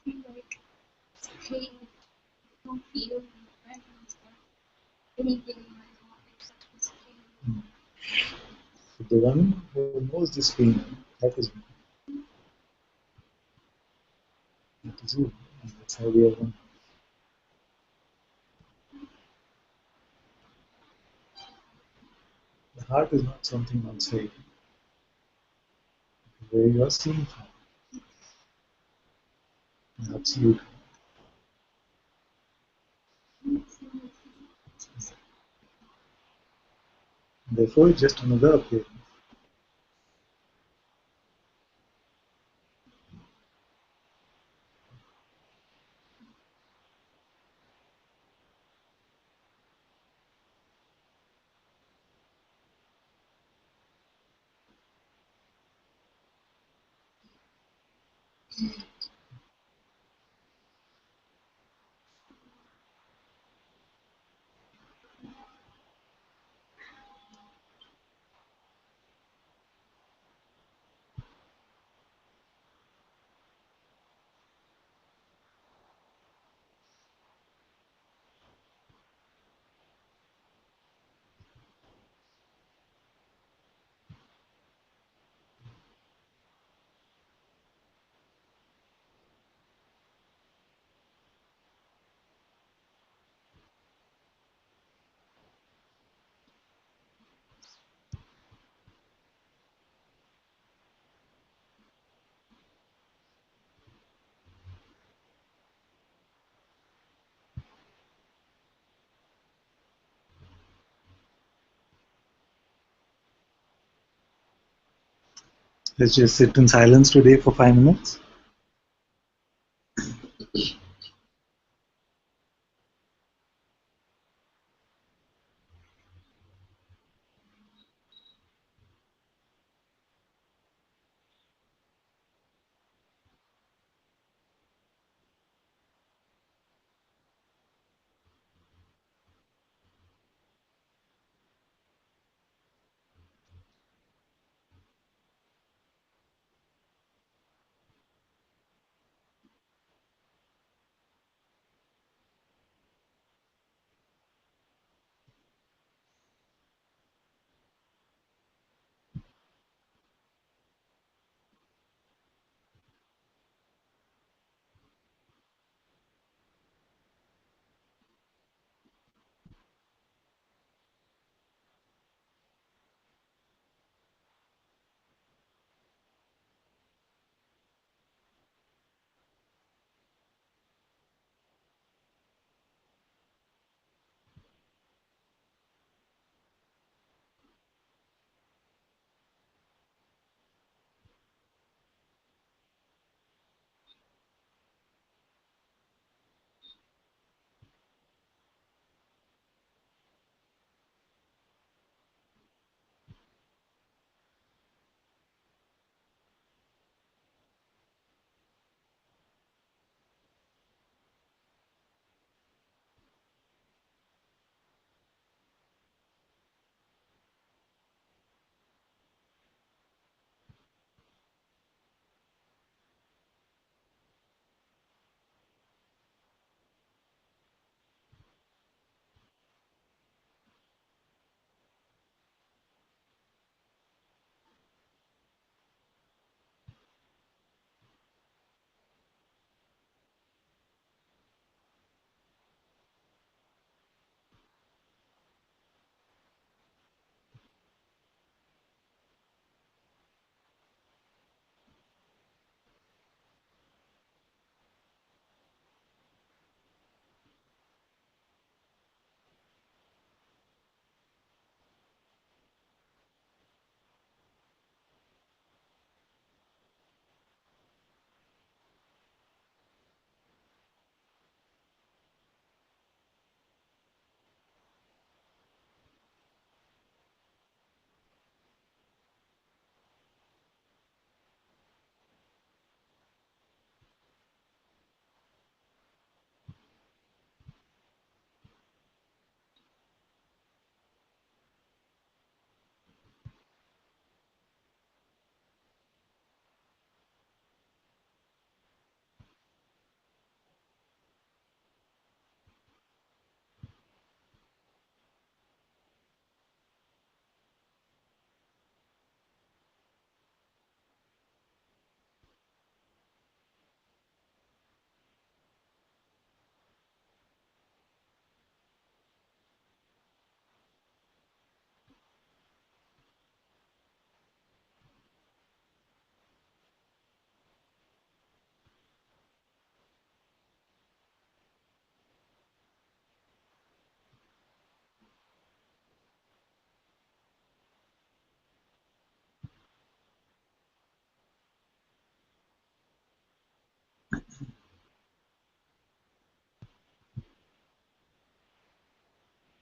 Like pain, don't feel anything in my heart except this pain. The one who knows this pain, that is you. And that's how we are one. The heart is not something outside, where you are seeing from. An absolute. Therefore, it's just another appearance. Let's just sit in silence today for 5 minutes.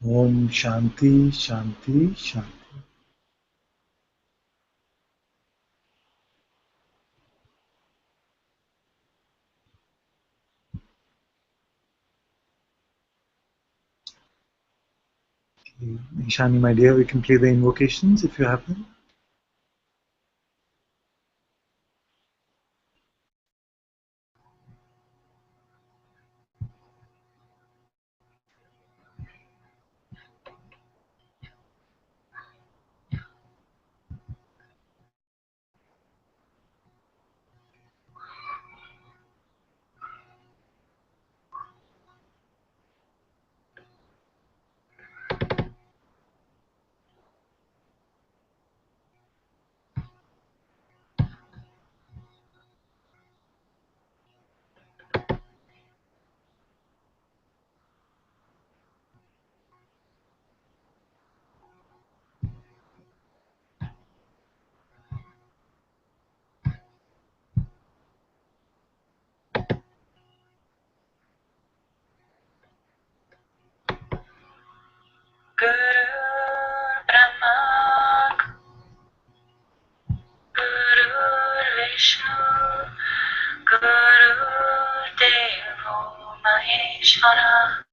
Om Shanti, Shanti, Shanti. Ishani, my dear, we can play the invocations if you have them. Guru Brahma, Guru Vishnu, Guru Devo Maheshwara,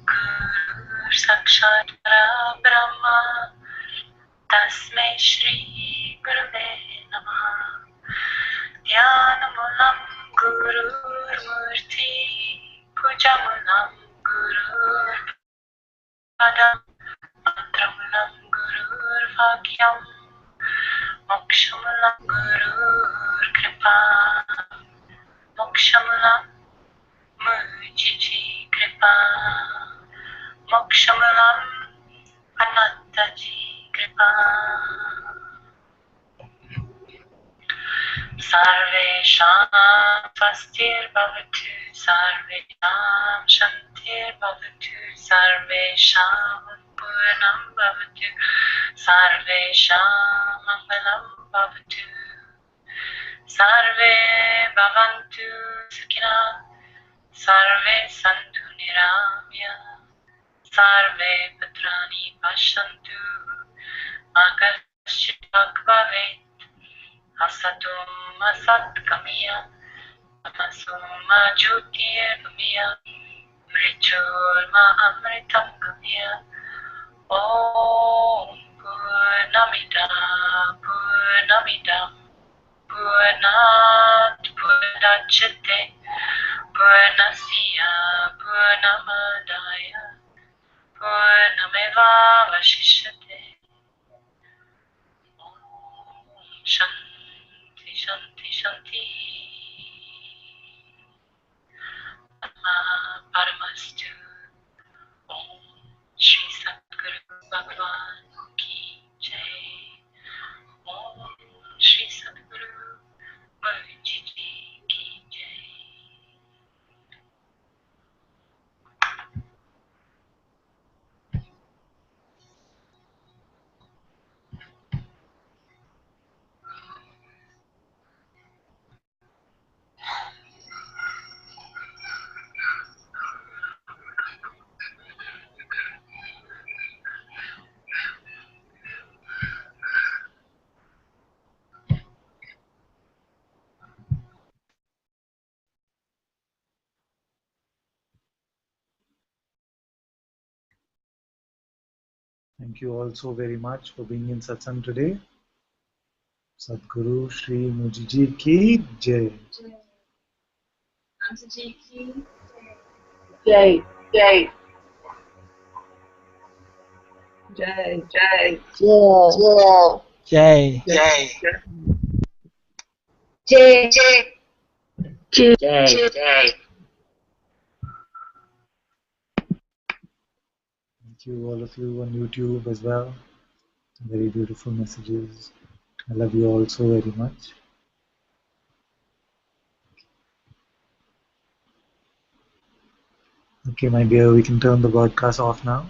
Guru Sakshat Brahma, Tasmai Shri Gurave Namaha. Dhyanamulam Guru Murti, Pujamulam Guru Padam, Mantramulam Guru Vakyam, Mokshamulam Gurur Kripa, Mokshamulam Mujiji Kripa, Mokshamulam Anantaji Kripa. Sarvesham Swastir Bhavatu, Sarvesham Shantir Bhavatu, Sarvesham Purnam Bhavatu, Sarvesham Mangalam Bhavatu, Sarve Bhavantu Sukhina, Sarve Santu Niramya, Sarve Patrani Pashantu, Akashit Bhagavet, Asatum Asat Kamiya, Tamasuma Jyotir Gamiya, Mrityurma Amritam Gamiya. Om Purnamida Purnamida Purnat Purnachate Purnasya Purnamadaya Purnameva Vashishyate. Om Shanti Shanti Shanti. Atma Paramastu. Om Shri Satguru Bhagavan Ki Jai. Om Shri Satguru Bhagavan Ki Jai. Thank you all so very much for being in Satsang today. Sadguru Shri Mujiji Ki Jai. Antaji ki Jai. Jai. Jai. Jai. Jai. Jai. Jai. Jai. Jai. Jai. Jai. Thank you, all of you on YouTube as well. Very beautiful messages. I love you all so very much. Okay, my dear, we can turn the broadcast off now.